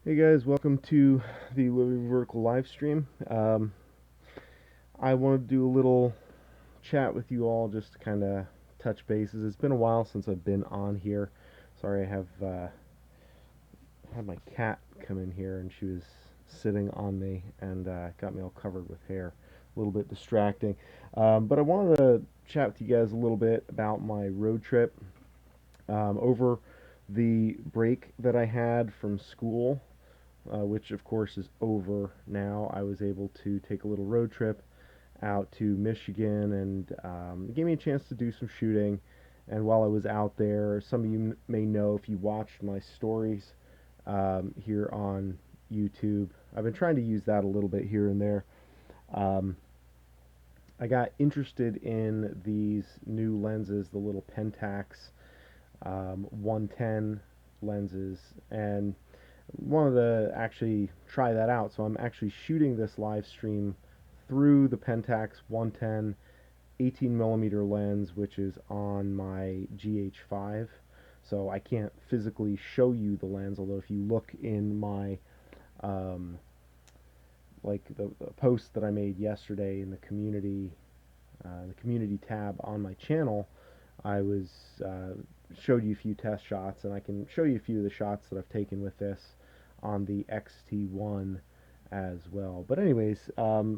Hey guys, welcome to the Living Vertical live stream. I wanted to do a little chat with you all just to kind of touch bases. It's been a while since I've been on here. Sorry, I have had my cat come in here and she was sitting on me and got me all covered with hair. A little bit distracting. But I wanted to chat with you guys a little bit about my road trip over the break that I had from school, which of course is over now. I was able to take a little road trip out to Michigan, and it gave me a chance to do some shooting. And while I was out there, some of you may know if you watched my stories here on YouTube. I've been trying to use that a little bit here and there. Um, I got interested in these new lenses, the little Pentax 110 lenses, and wanted to actually try that out. So I'm actually shooting this live stream through the Pentax 110 18 millimeter lens, which is on my GH5. So I can't physically show you the lens, although if you look in my um, like the post that I made yesterday in the community tab on my channel, I was showed you a few test shots, and I can show you a few of the shots that I've taken with this on the XT1 as well. But anyways, for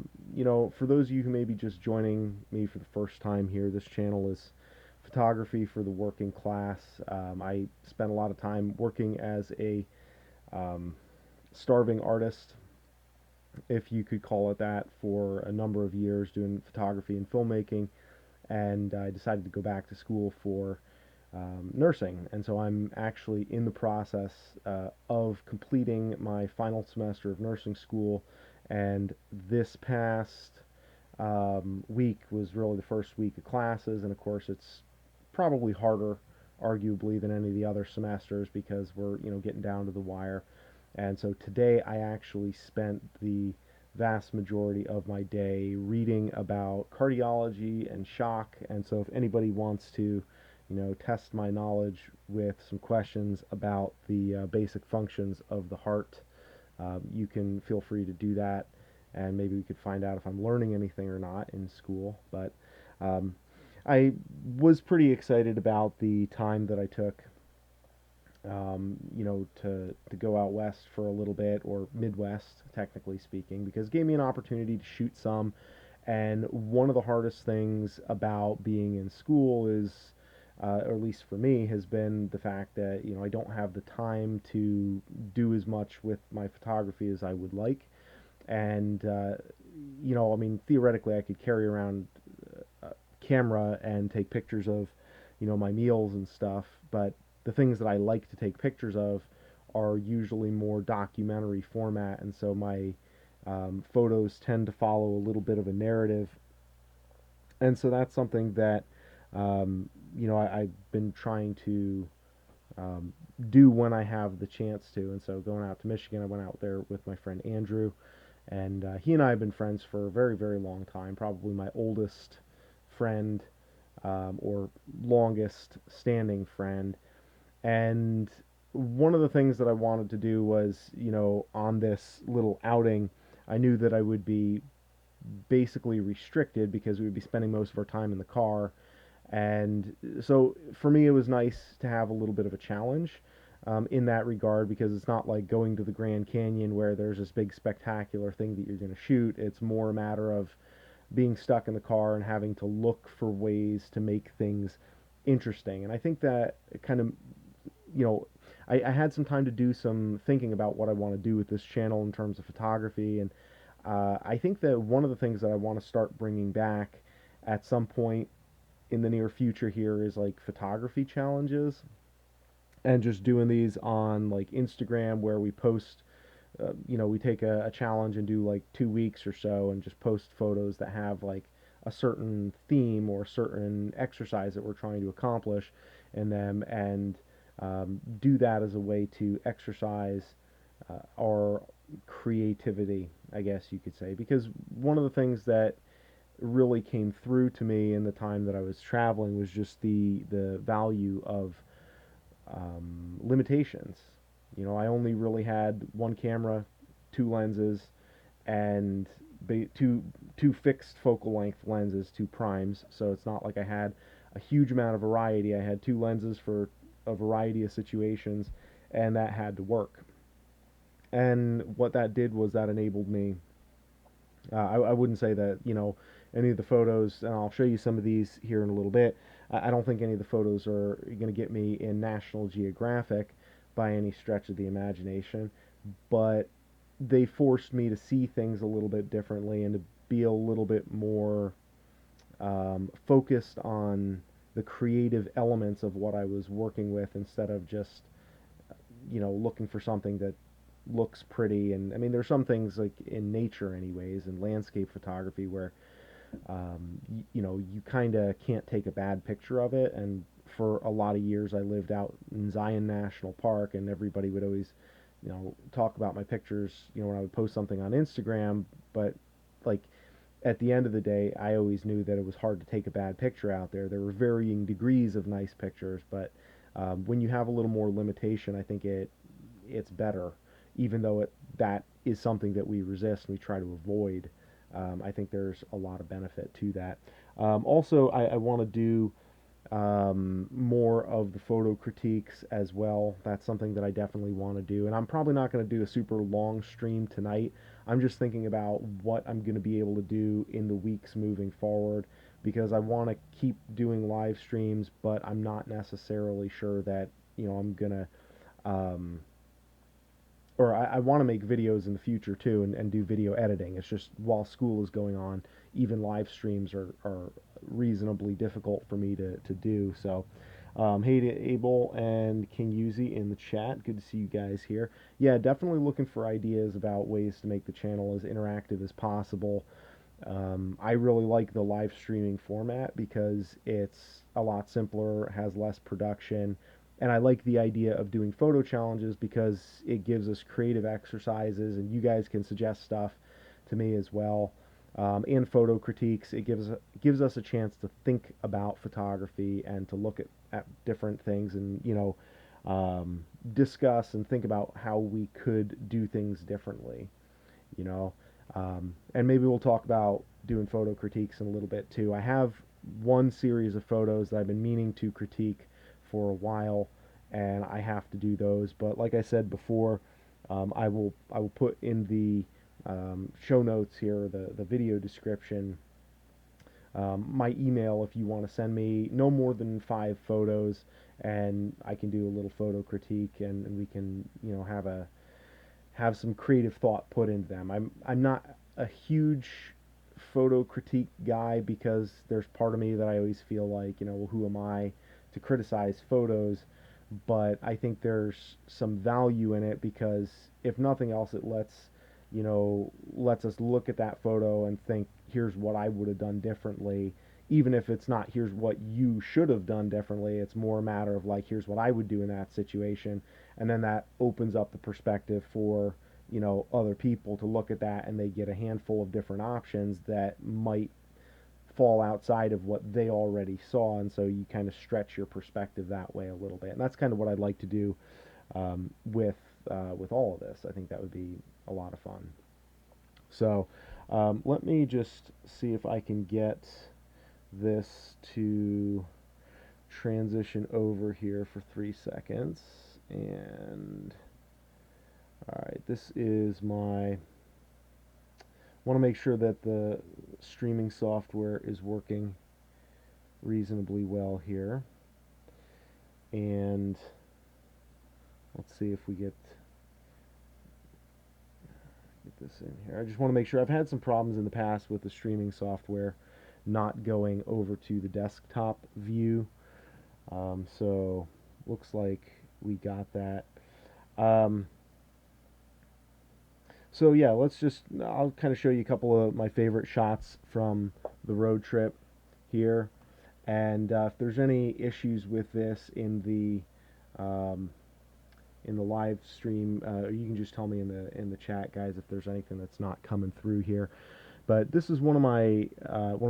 those of you who may be just joining me for the first time here, this channel is photography for the working class. I spent a lot of time working as a um, starving artist, if you could call it that, for a number of years doing photography and filmmaking, and I decided to go back to school for nursing. And so I'm actually in the process of completing my final semester of nursing school. And this past week was really the first week of classes. And of course, it's probably harder, arguably, than any of the other semesters because we're getting down to the wire. And so today I actually spent the vast majority of my day reading about cardiology and shock. And so if anybody wants to, test my knowledge with some questions about the basic functions of the heart, you can feel free to do that. And maybe we could find out if I'm learning anything or not in school. But um, I was pretty excited about the time that I took to go out west for a little bit, or Midwest, technically speaking, because it gave me an opportunity to shoot some. And one of the hardest things about being in school is, or at least for me, has been the fact that I don't have the time to do as much with my photography as I would like. And I mean, theoretically, I could carry around a camera and take pictures of, my meals and stuff. But the things that I like to take pictures of are usually more documentary format, and so my photos tend to follow a little bit of a narrative. And so that's something that I've been trying to um, do when I have the chance to. And so going out to Michigan, I went out there with my friend Andrew, and he and I have been friends for a very, very long time. Probably my oldest friend, or longest standing friend. And one of the things that I wanted to do was, on this little outing, I knew that I would be basically restricted because we would be spending most of our time in the car. And so for me, it was nice to have a little bit of a challenge in that regard, because it's not like going to the Grand Canyon where there's this big spectacular thing that you're going to shoot. It's more a matter of being stuck in the car and having to look for ways to make things interesting. And I think that it kind of, you know, I had some time to do some thinking about what I want to do with this channel in terms of photography. And I think that one of the things that I want to start bringing back at some point in the near future here is like photography challenges, and just doing these on like Instagram, where we post, we take a challenge and do like 2 weeks or so and just post photos that have like a certain theme or a certain exercise that we're trying to accomplish in them, and do that as a way to exercise our creativity, I guess you could say. Because one of the things that really came through to me in the time that I was traveling was just the value of limitations. You know, I only really had one camera, two lenses, and two fixed focal length lenses, two primes. So it's not like I had a huge amount of variety. I had two lenses for a variety of situations, and that had to work. And what that did was that enabled me. I wouldn't say that, you know, any of the photos, and I'll show you some of these here in a little bit. I don't think any of the photos are going to get me in National Geographic by any stretch of the imagination, but they forced me to see things a little bit differently and to be a little bit more focused on the creative elements of what I was working with instead of just, you know, looking for something that looks pretty. And I mean, there's some things like in nature, anyways, in landscape photography where you know, you kind of can't take a bad picture of it. And for a lot of years, I lived out in Zion National Park, and everybody would always, you know, talk about my pictures, you know, when I would post something on Instagram. But like at the end of the day, I always knew that it was hard to take a bad picture out there. There were varying degrees of nice pictures, but when you have a little more limitation, I think it's better, even though that is something that we resist and we try to avoid. I think there's a lot of benefit to that. Also, I want to do more of the photo critiques as well. That's something that I definitely want to do. And I'm probably not going to do a super long stream tonight. I'm just thinking about what I'm going to be able to do in the weeks moving forward, because I want to keep doing live streams, but I'm not necessarily sure that, you know, I'm going to um, or I want to make videos in the future too, and do video editing. It's just while school is going on, even live streams are reasonably difficult for me to do. So, hey to Abel and King Yuzi in the chat. Good to see you guys here. Yeah, definitely looking for ideas about ways to make the channel as interactive as possible. I really like the live streaming format because it's a lot simpler, has less production, and I like the idea of doing photo challenges because it gives us creative exercises, and you guys can suggest stuff to me as well. And photo critiques, it gives us a chance to think about photography and to look at different things, and you know, discuss and think about how we could do things differently. You know, and maybe we'll talk about doing photo critiques in a little bit too. I have one series of photos that I've been meaning to critique for a while, and I have to do those. But like I said before, I will put in the show notes here, the video description, my email if you want to send me no more than 5 photos, and I can do a little photo critique, and we can, you know, have some creative thought put into them. I'm not a huge photo critique guy because there's part of me that I always feel like, you know, well, who am I to criticize photos? But I think there's some value in it because if nothing else, it lets us look at that photo and think, here's what I would have done differently. Even if it's not, here's what you should have done differently, it's more a matter of like, here's what I would do in that situation. And then that opens up the perspective for, you know, other people to look at that, and they get a handful of different options that might fall outside of what they already saw. And so you kind of stretch your perspective that way a little bit. And that's kind of what I'd like to do with all of this. I think that would be a lot of fun. So let me just see if I can get this to transition over here for 3 seconds. And all right, this is my, want to make sure that the streaming software is working reasonably well here. And let's see if we get this in here. I just want to make sure. I've had some problems in the past with the streaming software not going over to the desktop view. So looks like we got that. So yeah, I'll kind of show you a couple of my favorite shots from the road trip here. And if there's any issues with this in the live stream, you can just tell me in the chat, guys, if there's anything that's not coming through here. But this is one of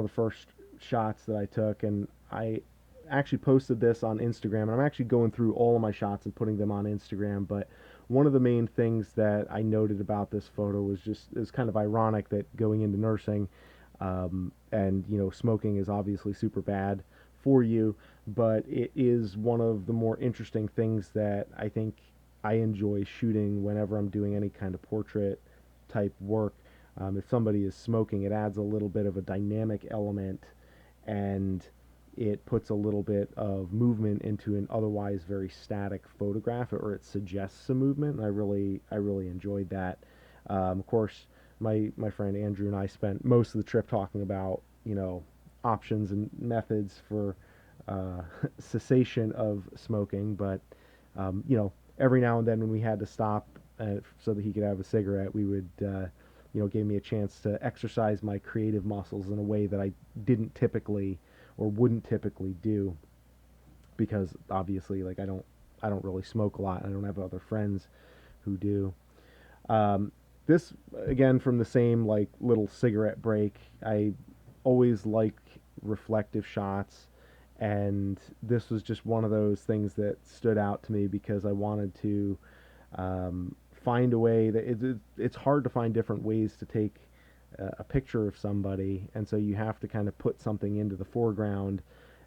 the first shots that I took, and I actually posted this on Instagram, and I'm actually going through all of my shots and putting them on Instagram. But one of the main things that I noted about this photo was just, it's kind of ironic that going into nursing, and smoking is obviously super bad for you, but it is one of the more interesting things that I think I enjoy shooting whenever I'm doing any kind of portrait type work. If somebody is smoking, it adds a little bit of a dynamic element, and it puts a little bit of movement into an otherwise very static photograph, or it suggests some movement. And I really enjoyed that. Of course, my friend Andrew and I spent most of the trip talking about options and methods for cessation of smoking, but every now and then when we had to stop so that he could have a cigarette, we would gave me a chance to exercise my creative muscles in a way that I didn't typically or wouldn't typically do, because obviously, like, I don't really smoke a lot. I don't have other friends who do. This, again, from the same like little cigarette break. I always like reflective shots, and this was just one of those things that stood out to me because I wanted to find a way that it's hard to find different ways to take a picture of somebody, and so you have to kind of put something into the foreground.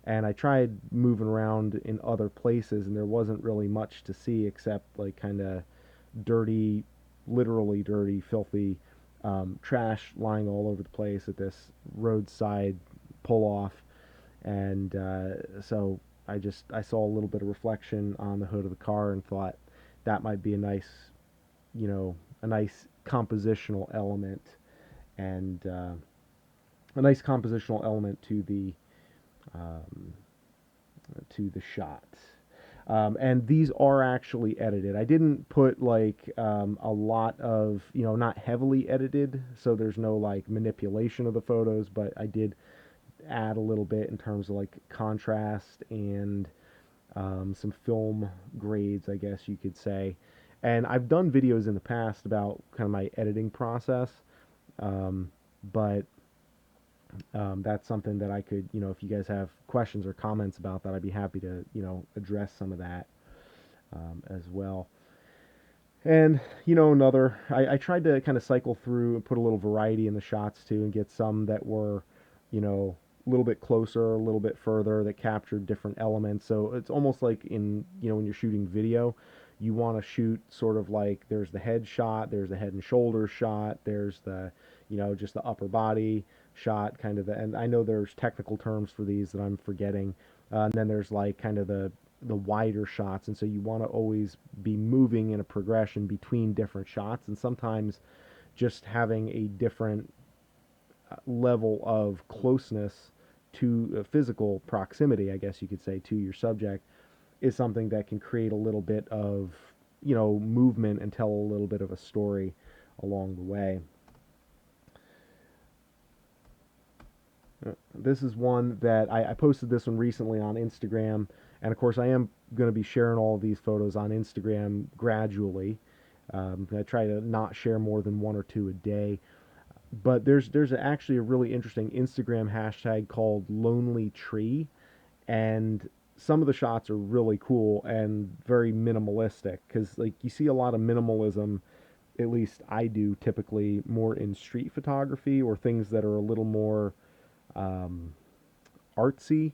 And I tried moving around in other places, and there wasn't really much to see except like kind of dirty, literally dirty, filthy trash lying all over the place at this roadside pull off. And so I saw a little bit of reflection on the hood of the car and thought that might be a nice compositional element, and a nice compositional element um, to the shot. And these are actually edited. I didn't put like a lot of, not heavily edited, so there's no like manipulation of the photos, but I did add a little bit in terms of like contrast and some film grades, I guess you could say. And I've done videos in the past about kind of my editing process, but that's something that I could, if you guys have questions or comments about that, I'd be happy to, address some of that as well. And, I tried to kind of cycle through and put a little variety in the shots too, and get some that were, a little bit closer, a little bit further, that captured different elements. So it's almost like when you're shooting video, you want to shoot sort of like there's the head shot, there's the head and shoulders shot, there's the, just the upper body shot, kind of and I know there's technical terms for these that I'm forgetting. And then there's like kind of the wider shots, and so you want to always be moving in a progression between different shots, and sometimes just having a different level of closeness to physical proximity, I guess you could say, to your subject, is something that can create a little bit of movement and tell a little bit of a story along the way. This is one that I posted this one recently on Instagram, and of course I am going to be sharing all of these photos on Instagram gradually. I try to not share more than one or two a day, but there's actually a really interesting Instagram hashtag called Lonely Tree, and some of the shots are really cool and very minimalistic, because like you see a lot of minimalism, at least I do typically, more in street photography or things that are a little more um, artsy,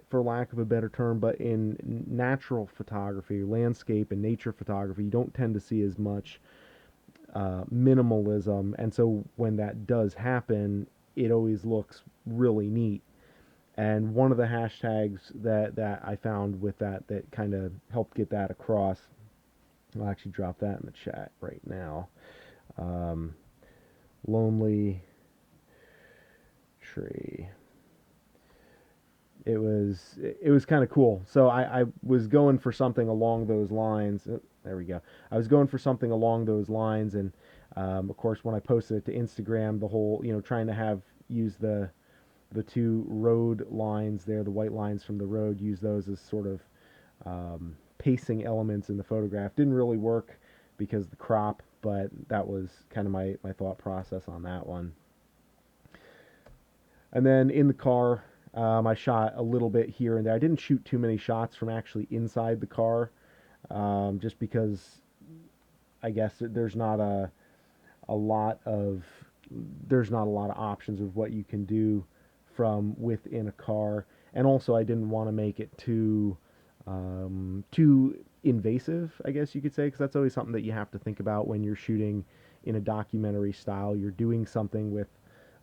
for lack of a better term. But in natural photography, landscape and nature photography, you don't tend to see as much minimalism, and so when that does happen, it always looks really neat. And one of the hashtags that I found with that kind of helped get that across, I'll actually drop that in the chat right now. Um, Lonely Tree. It was kind of cool. So I was going for something along those lines. There we go. I was going for something along those lines, and of course, when I posted it to Instagram, the whole, trying to use the two road lines there, the white lines from the road, use those as sort of pacing elements in the photograph. Didn't really work because of the crop, but that was kind of my thought process on that one. And then in the car, I shot a little bit here and there. I didn't shoot too many shots from actually inside the car, just because I guess there's not a lot of there's not a lot of options of what you can do from within a car. And also, I didn't want to make it too invasive, I guess you could say, because that's always something that you have to think about when you're shooting in a documentary style. You're doing something with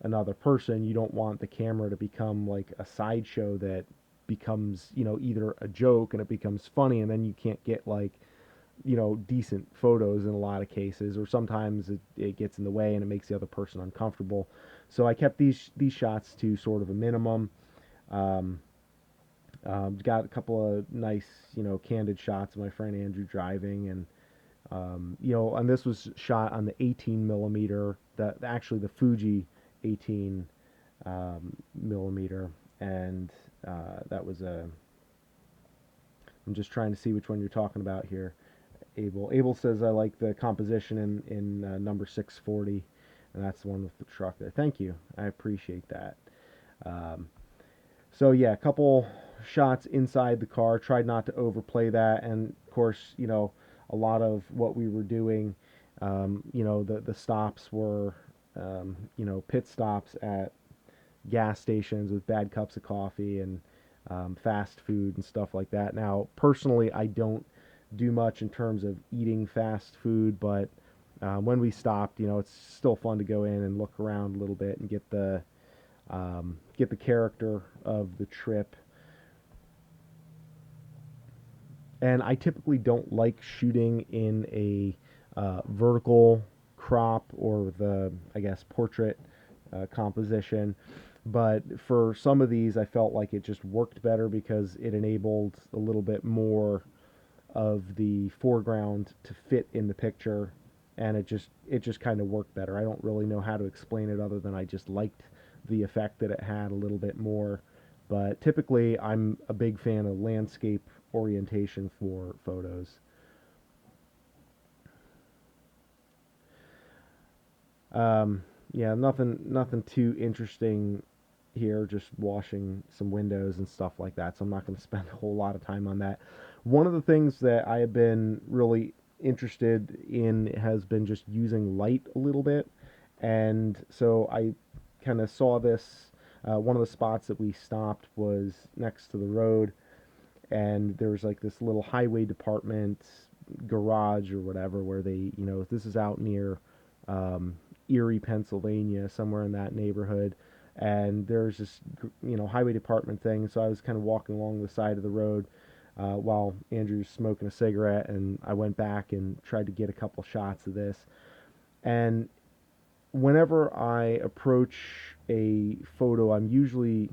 another person. You don't want the camera to become like a sideshow that becomes, either a joke and it becomes funny, and then you can't get like, decent photos in a lot of cases, or sometimes it gets in the way and it makes the other person uncomfortable. So I kept these shots to sort of a minimum. Um, got a couple of nice, candid shots of my friend Andrew driving, and and this was shot on the 18 millimeter, that actually the Fuji 18 millimeter, and that was a. I'm just trying to see which one you're talking about here. Abel says I like the composition in number 640, and that's the one with the truck there. Thank you, I appreciate that. Um, so yeah, a couple shots inside the car. Tried not to overplay that, and of course, a lot of what we were doing, the stops were, pit stops at gas stations with bad cups of coffee and fast food and stuff like that. Now, personally, I don't do much in terms of eating fast food, but when we stopped, it's still fun to go in and look around a little bit and get the character of the trip. And I typically don't like shooting in a vertical crop or the, I guess, portrait composition. But for some of these, I felt like it just worked better because it enabled a little bit more of the foreground to fit in the picture, and it just kind of worked better. I don't really know how to explain it other than I just liked the effect that it had a little bit more. But typically, I'm a big fan of landscape orientation for photos. Yeah, nothing too interesting here, just washing some windows and stuff like that. So I'm not going to spend a whole lot of time on that. One of the things that I have been really interested in has been just using light a little bit. And so I kind of saw this. One of the spots that we stopped was next to the road, and there was like this little highway department garage or whatever where they, this is out near um, Erie, Pennsylvania, somewhere in that neighborhood. And there's this, highway department thing. So I was kind of walking along the side of the road while Andrew's smoking a cigarette, and I went back and tried to get a couple shots of this. And whenever I approach a photo, I'm usually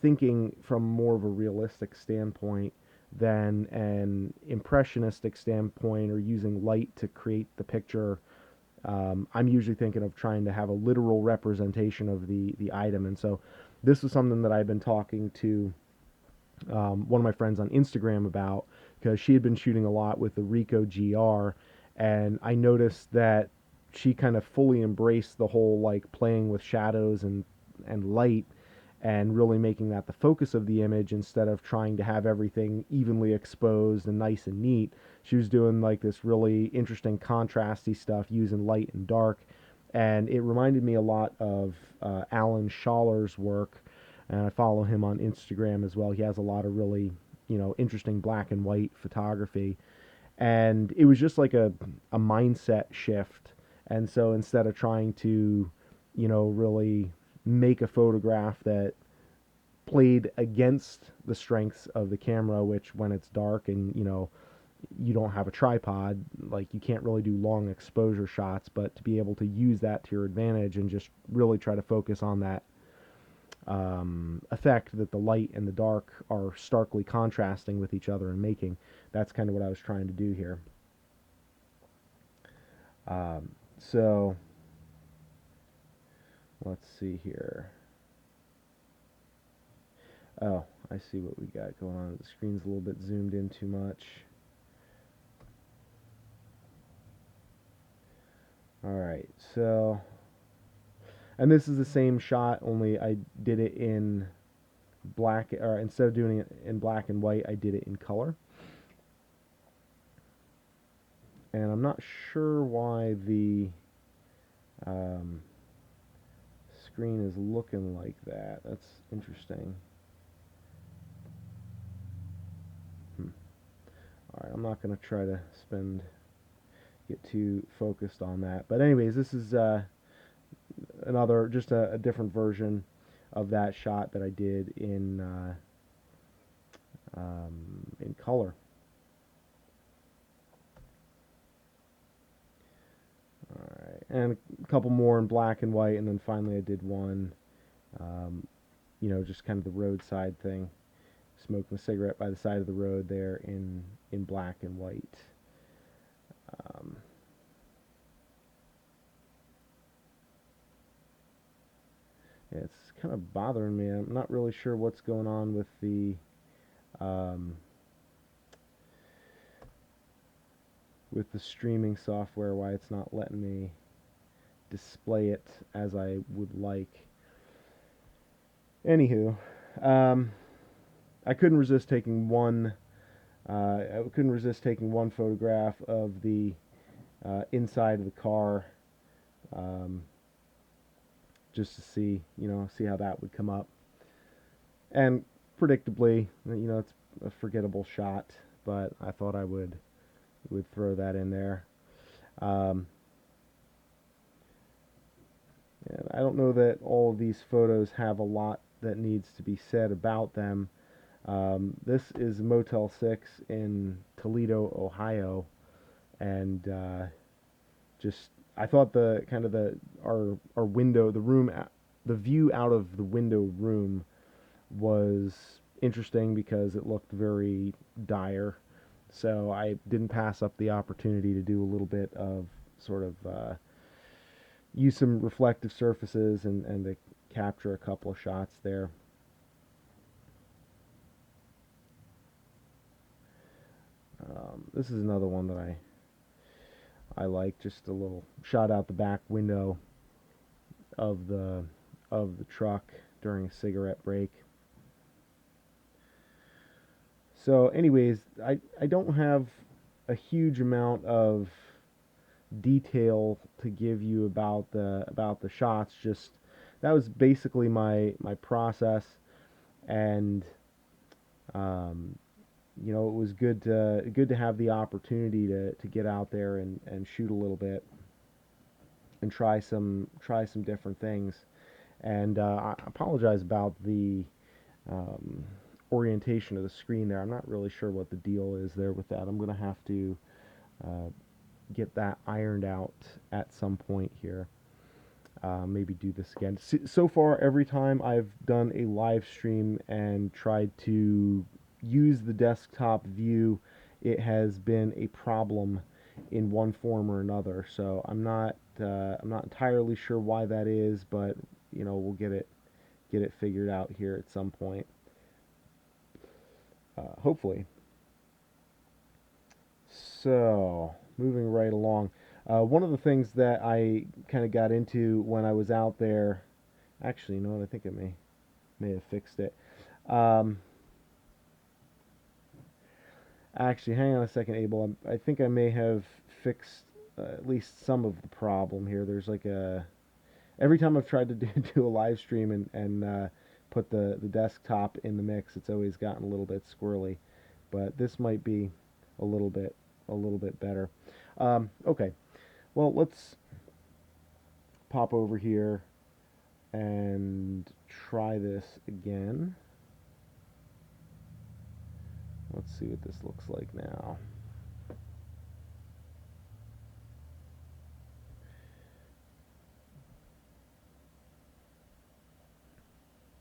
thinking from more of a realistic standpoint than an impressionistic standpoint, or using light to create the picture. I'm usually thinking of trying to have a literal representation of the item. And so this was something that I've been talking to one of my friends on Instagram about, because she had been shooting a lot with the Ricoh GR, and I noticed that she kind of fully embraced the whole like playing with shadows and light, and really making that the focus of the image instead of trying to have everything evenly exposed and nice and neat. She was doing like this really interesting contrasty stuff using light and dark, and it reminded me a lot of Alan Schaller's work, and I follow him on Instagram as well. He has a lot of really, interesting black and white photography, and it was just like a mindset shift. And so instead of trying to, really make a photograph that played against the strengths of the camera, which when it's dark and, you don't have a tripod, like you can't really do long exposure shots, but to be able to use that to your advantage and just really try to focus on that effect that the light and the dark are starkly contrasting with each other and making. That's kind of what I was trying to do here. So let's see here. Oh, I see what we got going on. The screen's a little bit zoomed in too much. Alright, so, and this is the same shot, only I did it in black, or instead of doing it in black and white, I did it in color. And I'm not sure why the um, screen is looking like that. That's interesting. Alright, I'm not going to try to get too focused on that. But anyways, this is another, just a different version of that shot that I did in color. Alright, and a couple more in black and white, and then finally I did one, just kind of the roadside thing, smoking a cigarette by the side of the road there in black and white. Um, yeah, it's kind of bothering me. I'm not really sure what's going on um, with the streaming software, why it's not letting me display it as I would like. Anywho, um, I couldn't resist taking one. I couldn't resist taking one photograph of the inside of the car, um, just to see how that would come up. And predictably, it's a forgettable shot, but I thought I would throw that in there. Um, and I don't know that all of these photos have a lot that needs to be said about them. This is Motel 6 in Toledo, Ohio, and just I thought the kind of our window, the view out of the window room was interesting because it looked very dire. So I didn't pass up the opportunity to do a little bit of sort of use some reflective surfaces and to capture a couple of shots there. This is another one that I like, just a little shot out the back window of the truck during a cigarette break. So anyways, I don't have a huge amount of detail to give you about the shots. Just that was basically my process, and um, it was good to have the opportunity to get out there and shoot a little bit and try some different things. And I apologize about the um, orientation of the screen there. I'm not really sure what the deal is there with that. I'm going to have to uh, get that ironed out at some point here. Maybe do this again. So far, every time I've done a live stream and tried to use the desktop view, it has been a problem in one form or another. So I'm not entirely sure why that is, but we'll get it figured out here at some point. Hopefully. So, moving right along. One of the things that I kind of got into when I was out there, actually, you know what? I think I may have fixed it. Um, Actually, hang on a second, Abel. I think I may have fixed at least some of the problem here. There's like every time I've tried to do a live stream and put the desktop in the mix, it's always gotten a little bit squirrely. But this might be a little bit better. Okay, well, let's pop over here and try this again. Let's see what this looks like now.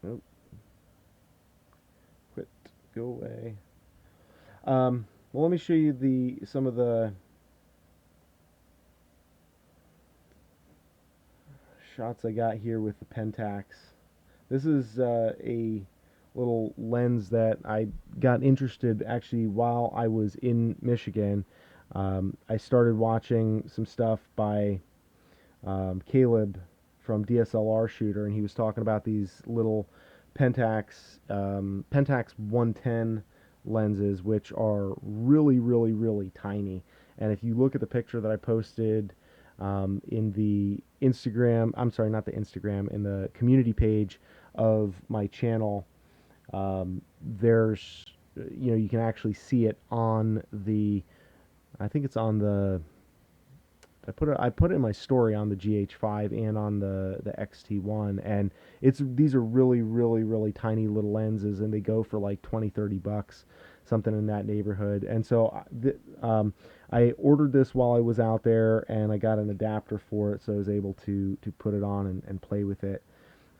Nope. Quit. Go away. Well, let me show you some of the shots I got here with the Pentax. This is a little lens that I got interested actually while I was in Michigan. I started watching some stuff by Caleb from DSLR Shooter, and he was talking about these little Pentax 110 lenses, which are really, really, really tiny. And if you look at the picture that I posted in the Instagram, I'm sorry, not the Instagram, in the community page of my channel, there's, you can actually see it on the, I think it's on the, I put it in my story on the GH5 and on the XT1, and these are really, really, really tiny little lenses, and they go for like 20-30 bucks, something in that neighborhood. And so I ordered this while I was out there, and I got an adapter for it, so I was able to put it on and play with it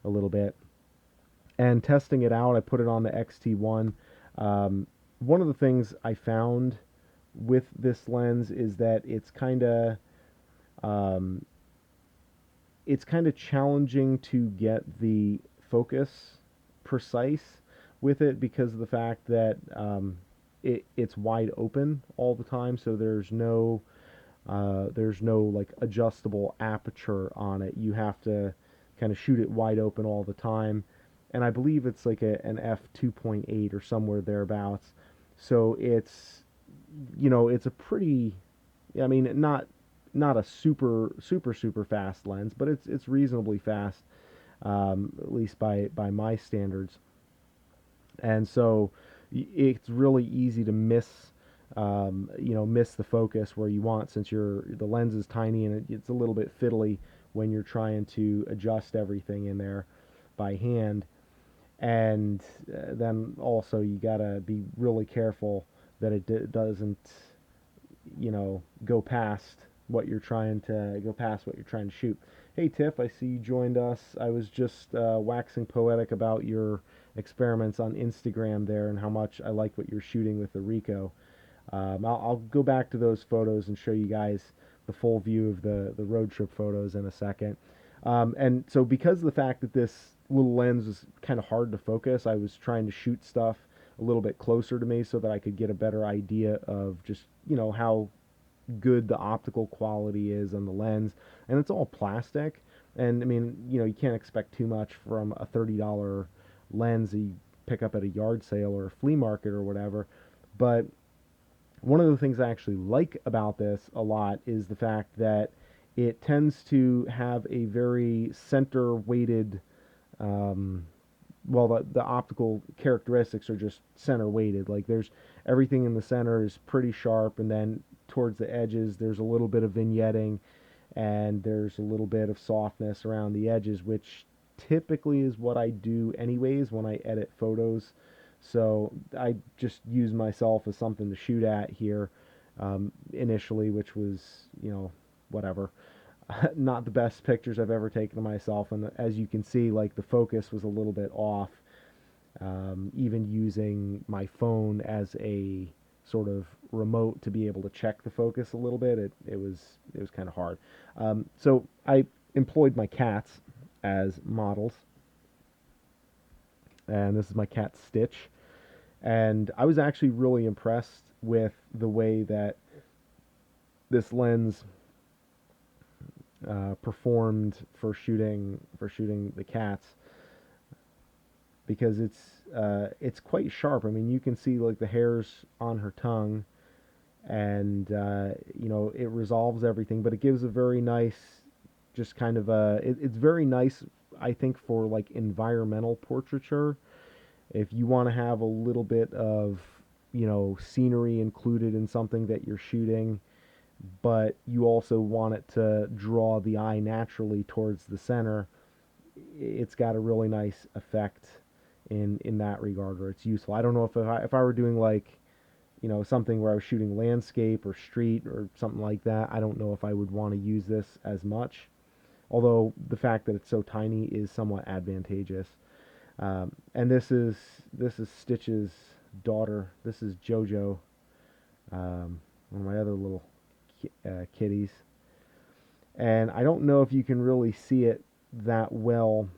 a little bit. And testing it out, I put it on the XT1. One of the things I found with this lens is that um, it's kind of challenging to get the focus precise with it, because of the fact that it's wide open all the time, so there's no like adjustable aperture on it. You have to kind of shoot it wide open all the time, and I believe it's like an f2.8 or somewhere thereabouts. So it's a pretty, I mean, not a super fast lens, but it's reasonably fast, at least by my standards. And so it's really easy to miss the focus where you want, since the lens is tiny, and it's a little bit fiddly when you're trying to adjust everything in there by hand. And then also you gotta be really careful that it doesn't go past what you're trying to shoot. Hey Tiff, I see you joined us. I was just waxing poetic about your experiments on Instagram there, and how much I like what you're shooting with the Ricoh. I'll go back to those photos and show you guys the full view of the road trip photos in a second. And so, because of the fact that this little lens is kind of hard to focus, I was trying to shoot stuff a little bit closer to me so that I could get a better idea of just, how good the optical quality is on the lens. And it's all plastic. And I mean, you can't expect too much from a $30 lens that you pick up at a yard sale or a flea market or whatever. But one of the things I actually like about this a lot is the fact that it tends to have a very center weighted, well, the optical characteristics are just center weighted. Like, everything in the center is pretty sharp, and then towards the edges there's a little bit of vignetting, and there's a little bit of softness around the edges, which typically is what I do anyways when I edit photos. So I just use myself as something to shoot at here, initially, which was, whatever. Not the best pictures I've ever taken of myself, and as you can see, like, the focus was a little bit off. Even using my phone as a sort of remote to be able to check the focus a little bit, it was kind of hard. So I employed my cats as models, and this is my cat Stitch. And I was actually really impressed with the way that this lens performed for shooting the cats, because it's quite sharp. I mean, you can see like the hairs on her tongue, and it resolves everything, but it gives a very nice, just kind of it's very nice, I think, for like environmental portraiture. If you want to have a little bit of, scenery included in something that you're shooting, but you also want it to draw the eye naturally towards the center, it's got a really nice effect in that regard, or it's useful. I don't know if I were doing like, something where I was shooting landscape or street or something like that, I don't know if I would want to use this as much. Although the fact that it's so tiny is somewhat advantageous. And this is Stitch's daughter. This is Jojo, one of my other little kitties. And I don't know if you can really see it that well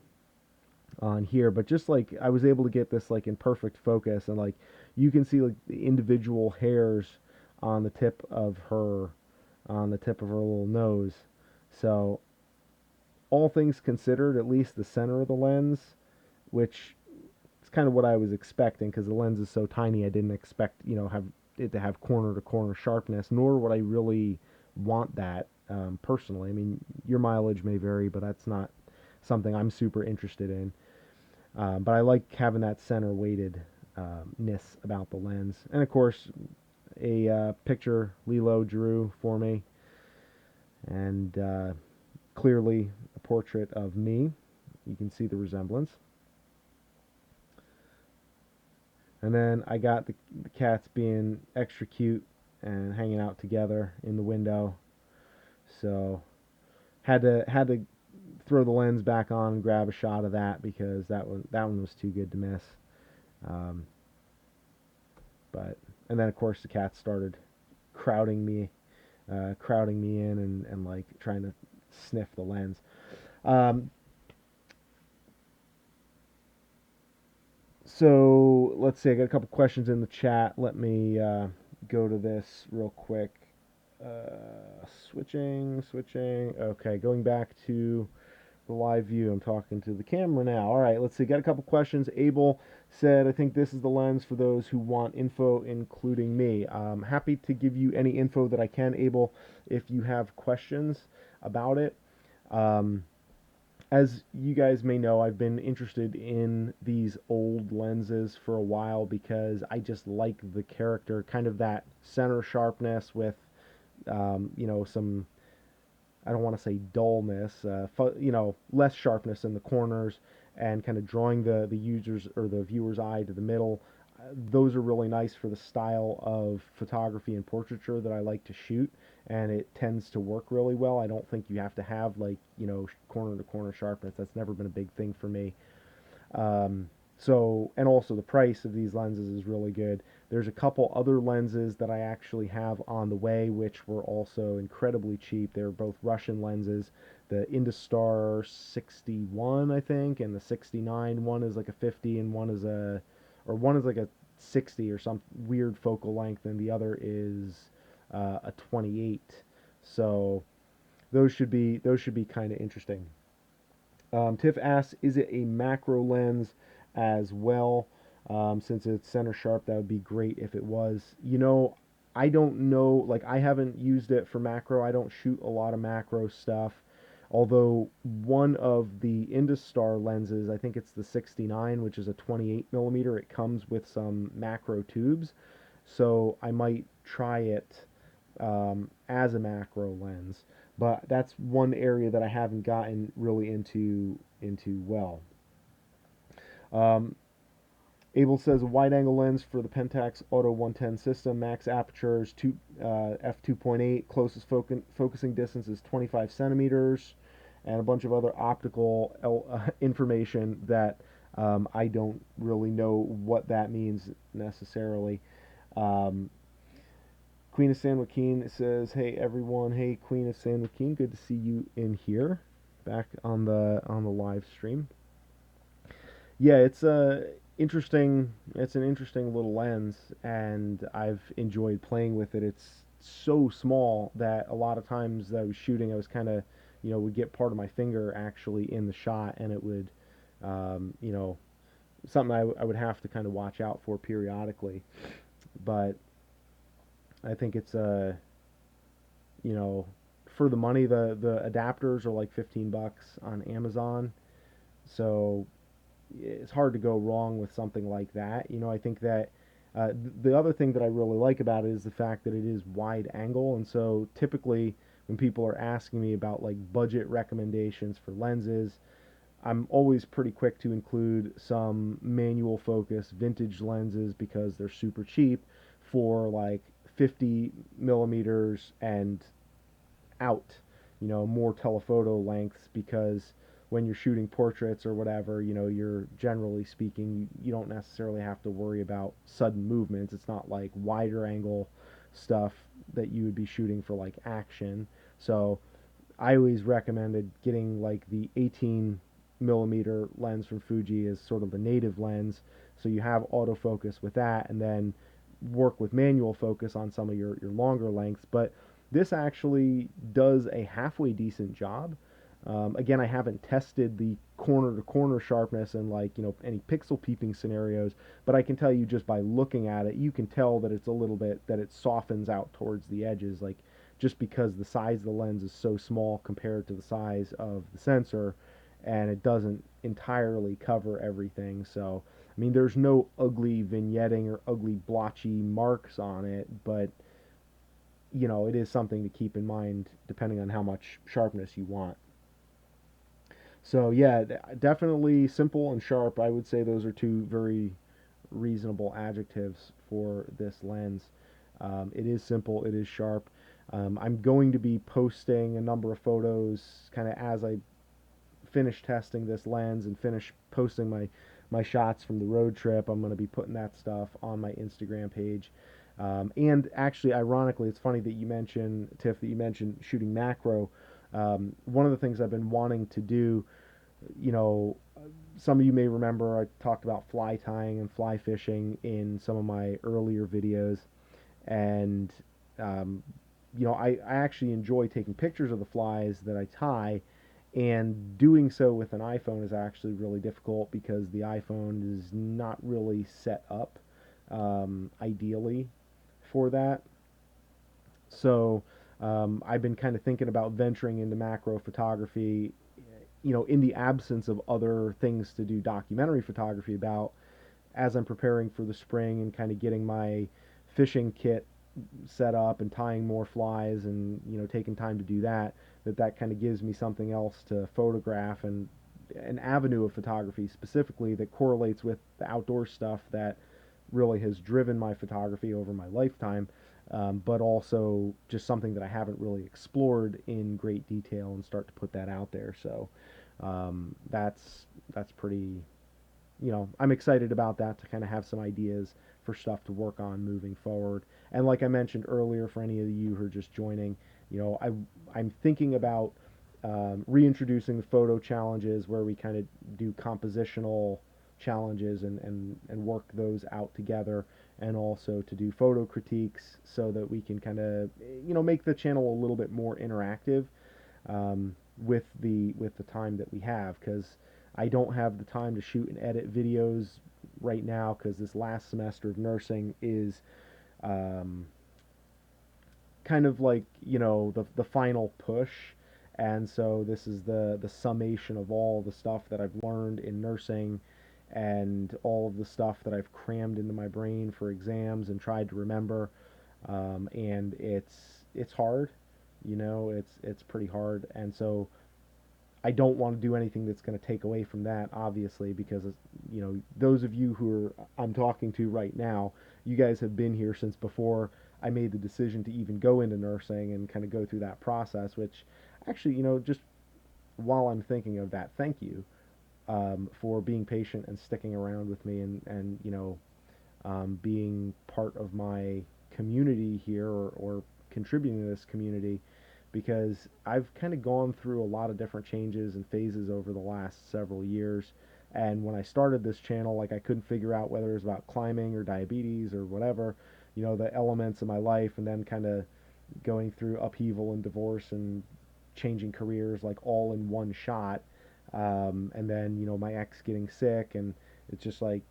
on here, but just like I was able to get this like in perfect focus, and like you can see like the individual hairs on the tip of her little nose. So all things considered, at least the center of the lens, which is kind of what I was expecting, because the lens is so tiny, I didn't expect, have it to have corner to corner sharpness, nor would I really want that personally. I mean, your mileage may vary, but that's not something I'm super interested in. But I like having that center weightedness about the lens. And of course, a picture Lilo drew for me, and clearly a portrait of me. You can see the resemblance. And then I got the cats being extra cute and hanging out together in the window. So had to throw the lens back on and grab a shot of that because that one was too good to miss. Um, but and then of course the cats started crowding me in and like trying to sniff the lens. Um, so let's see. I got a couple questions in the chat. Let me go to this real quick. Switching. Okay, going back to the live view. I'm talking to the camera now. All right, let's see. Got a couple questions. Abel said, I think this is the lens for those who want info, including me. Happy to give you any info that I can, Abel, if you have questions about it. As you guys may know, I've been interested in these old lenses for a while because I just like the character, kind of that center sharpness with, some, I don't want to say dullness, less sharpness in the corners and kind of drawing the user's or the viewer's eye to the middle. Those are really nice for the style of photography and portraiture that I like to shoot, and it tends to work really well. I don't think you have to have corner to corner sharpness. That's never been a big thing for me. And also the price of these lenses is really good. There's a couple other lenses that I actually have on the way, which were also incredibly cheap. They're both Russian lenses. The Industar 61, I think, and the 69. One is like a 50, and one is like a 60 or some weird focal length, and the other is a 28. So those should be kind of interesting. Tiff asks, is it a macro lens as well? Since it's center sharp, that would be great if it was. I don't know. Like, I haven't used it for macro. I don't shoot a lot of macro stuff. Although one of the Industar lenses, I think it's the 69, which is a 28 millimeter, it comes with some macro tubes. So I might try it as a macro lens. But that's one area that I haven't gotten really into well. Um, Abel says a wide-angle lens for the Pentax Auto 110 system. Max aperture is f2.8. Closest focusing distance is 25 centimeters, and a bunch of other optical information that I don't really know what that means necessarily. Queen of San Joaquin says, "Hey everyone, hey Queen of San Joaquin, good to see you in here, back on the live stream." Yeah, it's an interesting little lens, and I've enjoyed playing with it. It's so small that a lot of times that I was shooting, I was kind of, would get part of my finger actually in the shot, and it would, um, you know, something I would have to kind of watch out for periodically. But I think it's you know, for the money, the adapters are like $15 on Amazon, so it's hard to go wrong with something like that. I think that the other thing that I really like about it is the fact that it is wide angle, and so typically when people are asking me about like budget recommendations for lenses, I'm always pretty quick to include some manual focus vintage lenses because they're super cheap for like 50 millimeters and out, more telephoto lengths, because when you're shooting portraits or whatever, you're generally speaking, you don't necessarily have to worry about sudden movements. It's not like wider angle stuff that you would be shooting for like action. So I always recommended getting like the 18 millimeter lens from Fuji as sort of the native lens, so you have autofocus with that, and then work with manual focus on some of your longer lengths. But this actually does a halfway decent job. Again, I haven't tested the corner to corner sharpness and like, any pixel peeping scenarios, but I can tell you just by looking at it, you can tell that it's a little bit, that it softens out towards the edges, like just because the size of the lens is so small compared to the size of the sensor, and it doesn't entirely cover everything. So, I mean, there's no ugly vignetting or ugly blotchy marks on it, but it is something to keep in mind depending on how much sharpness you want. So yeah, definitely simple and sharp. I would say those are two very reasonable adjectives for this lens. It is simple, it is sharp. I'm going to be posting a number of photos kind of as I finish testing this lens and finish posting my shots from the road trip. I'm going to be putting that stuff on my Instagram page. And actually, ironically, it's funny that you mentioned, Tiff, that you mentioned shooting macro. One of the things I've been wanting to do, you know, some of you may remember I talked about fly tying and fly fishing in some of my earlier videos, and um, I actually enjoy taking pictures of the flies that I tie, and doing so with an iPhone is actually really difficult because the iPhone is not really set up ideally for that. So I've been kind of thinking about venturing into macro photography, in the absence of other things to do documentary photography about, as I'm preparing for the spring and kind of getting my fishing kit set up and tying more flies and taking time to do that, that kind of gives me something else to photograph, and an avenue of photography specifically that correlates with the outdoor stuff that really has driven my photography over my lifetime, but also just something that I haven't really explored in great detail and start to put that out there. So that's pretty, I'm excited about that, to kind of have some ideas for stuff to work on moving forward. And like I mentioned earlier, for any of you who are just joining, I'm thinking about reintroducing the photo challenges where we kind of do compositional challenges and work those out together, and also to do photo critiques so that we can kind of make the channel a little bit more interactive, with the time that we have, because I don't have the time to shoot and edit videos right now, because this last semester of nursing is um, kind of like the final push, and so this is the summation of all the stuff that I've learned in nursing and all of the stuff that I've crammed into my brain for exams and tried to remember, and it's hard, it's pretty hard, and so I don't want to do anything that's going to take away from that, obviously, because those of you who I'm talking to right now, you guys have been here since before I made the decision to even go into nursing and kind of go through that process. Which, actually, just while I'm thinking of that, thank you for being patient and sticking around with me, and being part of my community here, or contributing to this community, because I've kind of gone through a lot of different changes and phases over the last several years. And when I started this channel, like, I couldn't figure out whether it was about climbing or diabetes or whatever, the elements of my life, and then kind of going through upheaval and divorce and changing careers like all in one shot. And then my ex getting sick, and it's just like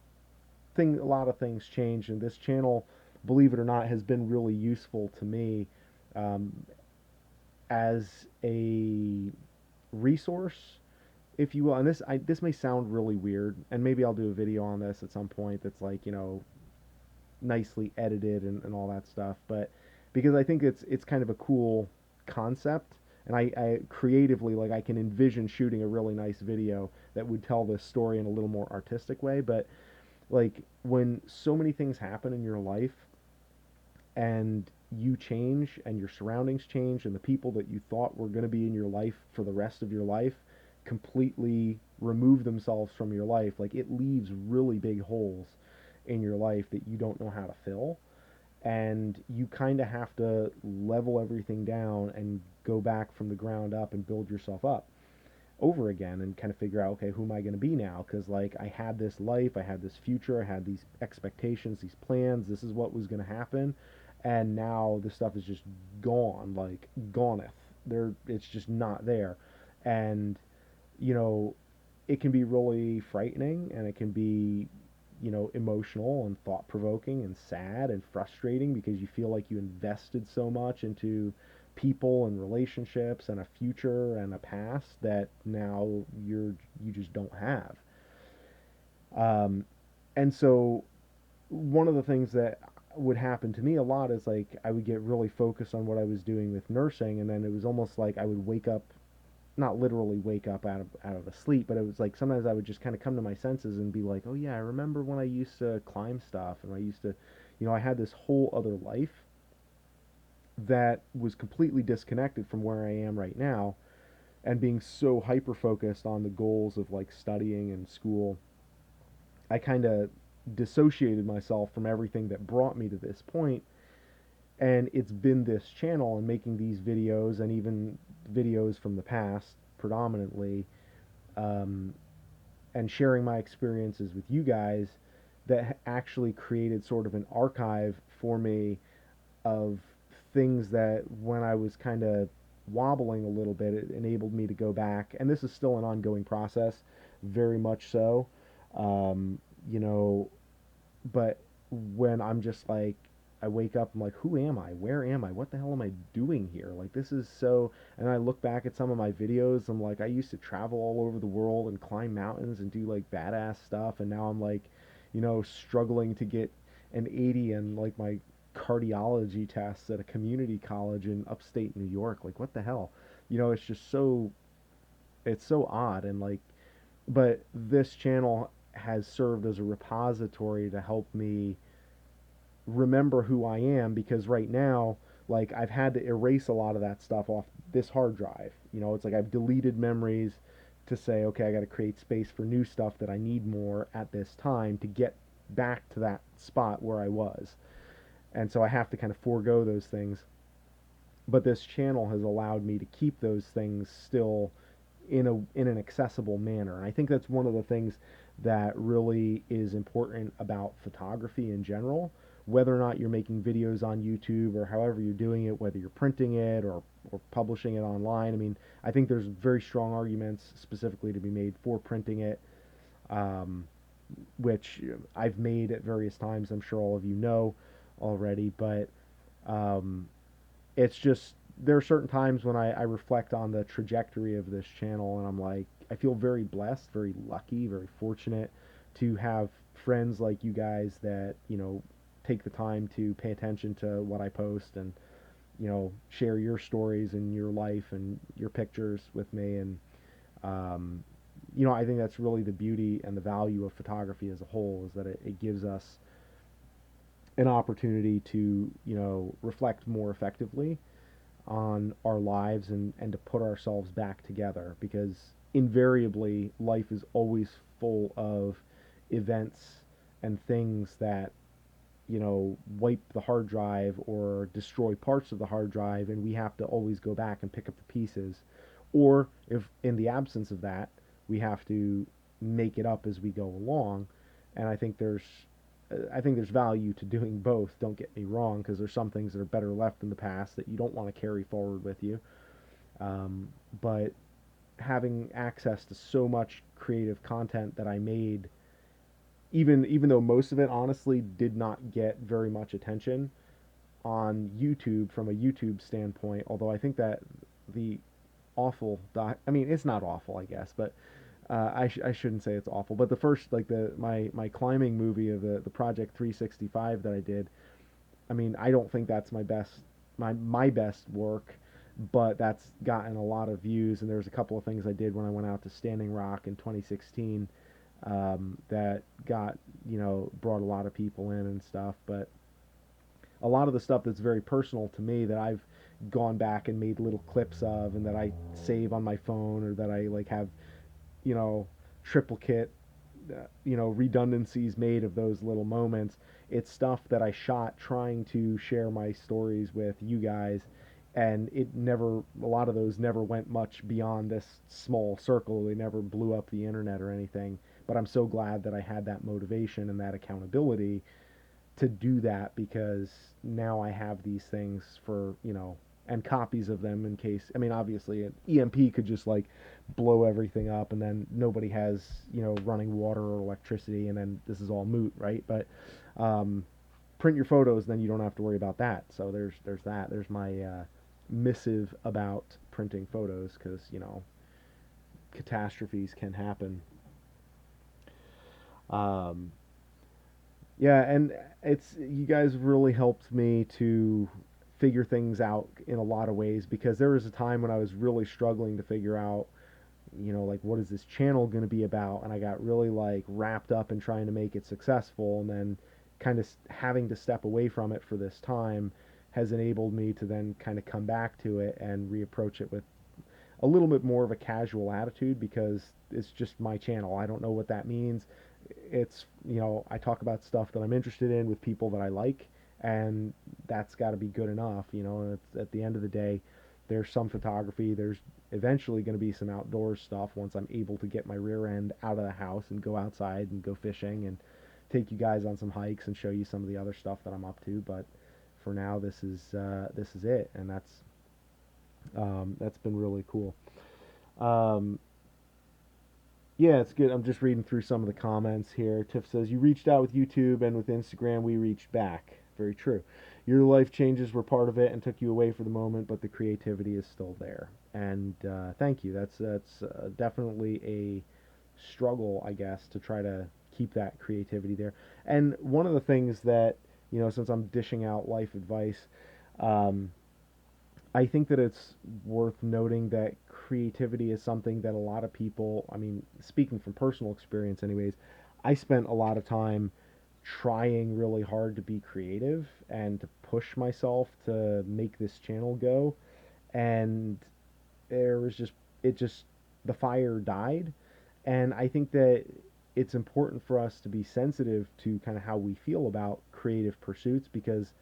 a lot of things changed, and this channel, believe it or not, has been really useful to me, um, as a resource, if you will. And this may sound really weird, and maybe I'll do a video on this at some point that's like nicely edited and all that stuff, but because I think it's kind of a cool concept, and I creatively, like, I can envision shooting a really nice video that would tell this story in a little more artistic way. But like, when so many things happen in your life, and you change, and your surroundings change, and the people that you thought were going to be in your life for the rest of your life completely remove themselves from your life, like, it leaves really big holes in your life that you don't know how to fill, and you kind of have to level everything down and go back from the ground up and build yourself up over again, and kind of figure out, okay, who am I going to be now? Because, like, I had this life, I had this future, I had these expectations, these plans, this is what was going to happen, and now the stuff is just gone, like, goneth. It's just not there. And, you know, it can be really frightening, and it can be, emotional and thought provoking and sad and frustrating because you feel like you invested so much into people and relationships and a future and a past that now you just don't have. Um, and so one of the things that would happen to me a lot is like I would get really focused on what I was doing with nursing, and then it was almost like I would wake up, not literally wake up out of a sleep, but it was like sometimes I would just kind of come to my senses and be like, oh yeah, I remember when I used to climb stuff, and I used to, I had this whole other life that was completely disconnected from where I am right now, and being so hyper focused on the goals of like studying and school, I kind of dissociated myself from everything that brought me to this point. And it's been this channel and making these videos, and even videos from the past predominantly, um, and sharing my experiences with you guys, that actually created sort of an archive for me of things that when I was kind of wobbling a little bit, it enabled me to go back. And this is still an ongoing process, very much so. Um, you know, but when I'm just like, I wake up, I'm like, who am I? Where am I? What the hell am I doing here? Like, this is so. And I look back at some of my videos, I'm like, I used to travel all over the world and climb mountains and do like badass stuff. And now I'm like, struggling to get an 80 and like my cardiology tests at a community college in upstate New York. Like, what the hell? It's just so, it's so odd. And like, but this channel has served as a repository to help me remember who I am, because right now, like, I've had to erase a lot of that stuff off this hard drive. It's like I've deleted memories to say, okay, I got to create space for new stuff that I need more at this time to get back to that spot where I was. And so I have to kind of forego those things. But this channel has allowed me to keep those things still in an accessible manner. And I think that's one of the things that really is important about photography in general. Whether or not you're making videos on YouTube or however you're doing it, whether you're printing it or publishing it online, I mean, I think there's very strong arguments specifically to be made for printing it, um, which I've made at various times. I'm sure all of you know already, but um, it's just there are certain times when I reflect on the trajectory of this channel, and I'm like, I feel very blessed, very lucky, very fortunate to have friends like you guys that take the time to pay attention to what I post, and share your stories and your life and your pictures with me. And um, I think that's really the beauty and the value of photography as a whole, is that it gives us an opportunity to reflect more effectively on our lives, and to put ourselves back together, because invariably life is always full of events and things that wipe the hard drive or destroy parts of the hard drive, and we have to always go back and pick up the pieces. Or if in the absence of that, we have to make it up as we go along. And I think there's value to doing both. Don't get me wrong, because there's some things that are better left in the past that you don't want to carry forward with you. But having access to so much creative content that I made, even though most of it honestly did not get very much attention on YouTube from a YouTube standpoint, although I think that the I mean, it's not awful, I guess, but I shouldn't say it's awful. But the first, like, my climbing movie of the Project 365 that I did, I mean, I don't think that's my best work, but that's gotten a lot of views. And there's a couple of things I did when I went out to Standing Rock in 2016, that brought a lot of people in and stuff. But a lot of the stuff that's very personal to me, that I've gone back and made little clips of, and that I save on my phone, or that I like have, you know, triplicate, redundancies made of those little moments. It's stuff that I shot trying to share my stories with you guys, and a lot of those never went much beyond this small circle. They never blew up the internet or anything. But I'm so glad that I had that motivation and that accountability to do that, because now I have these things for, and copies of them in case. I mean, obviously, an EMP could just like blow everything up, and then nobody has, you know, running water or electricity, and then this is all moot, right? But um, print your photos, then you don't have to worry about that. So there's that. There's my missive about printing photos, because you know, catastrophes can happen. Um, yeah, and it's, you guys really helped me to figure things out in a lot of ways, because there was a time when I was really struggling to figure out, you know, like, what is this channel going to be about, and I got really like wrapped up in trying to make it successful, and then kind of having to step away from it for this time has enabled me to then kind of come back to it and reapproach it with a little bit more of a casual attitude, because it's just my channel. I don't know what that means. It's, you know, I talk about stuff that I'm interested in with people that I like, and that's got to be good enough. You know, and it's, at the end of the day, there's some photography. There's eventually going to be some outdoor stuff once I'm able to get my rear end out of the house and go outside and go fishing and take you guys on some hikes and show you some of the other stuff that I'm up to. But for now, this is it, and that's been really cool. Um, yeah, it's good. I'm just reading through some of the comments here. Tiff says, "You reached out with YouTube, and with Instagram, we reached back." Very true. Your life changes were part of it and took you away for the moment, but the creativity is still there. And thank you. That's definitely a struggle, I guess, to try to keep that creativity there. And one of the things that, you know, since I'm dishing out life advice, um, I think that it's worth noting that creativity is something that a lot of people, I mean, speaking from personal experience, anyways, I spent a lot of time trying really hard to be creative and to push myself to make this channel go. And there was just, it just, the fire died. And I think that it's important for us to be sensitive to kind of how we feel about creative pursuits, because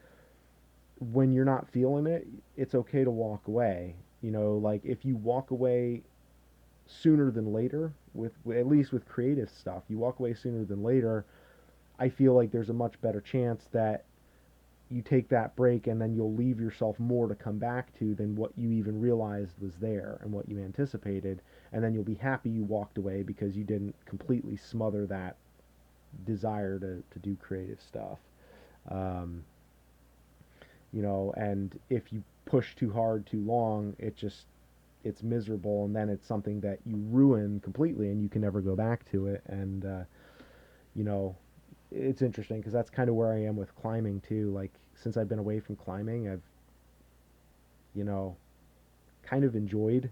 when you're not feeling it, it's okay to walk away. You know, like, if you walk away sooner than later with, at least with creative stuff, you walk away sooner than later, I feel like there's a much better chance that you take that break, and then you'll leave yourself more to come back to than what you even realized was there and what you anticipated. And then you'll be happy you walked away, because you didn't completely smother that desire to do creative stuff. Um, you know, and if you push too hard too long, it's miserable, and then it's something that you ruin completely, and you can never go back to it. And you know, it's interesting, because that's kind of where I am with climbing too. Like, since I've been away from climbing, I've, you know, kind of enjoyed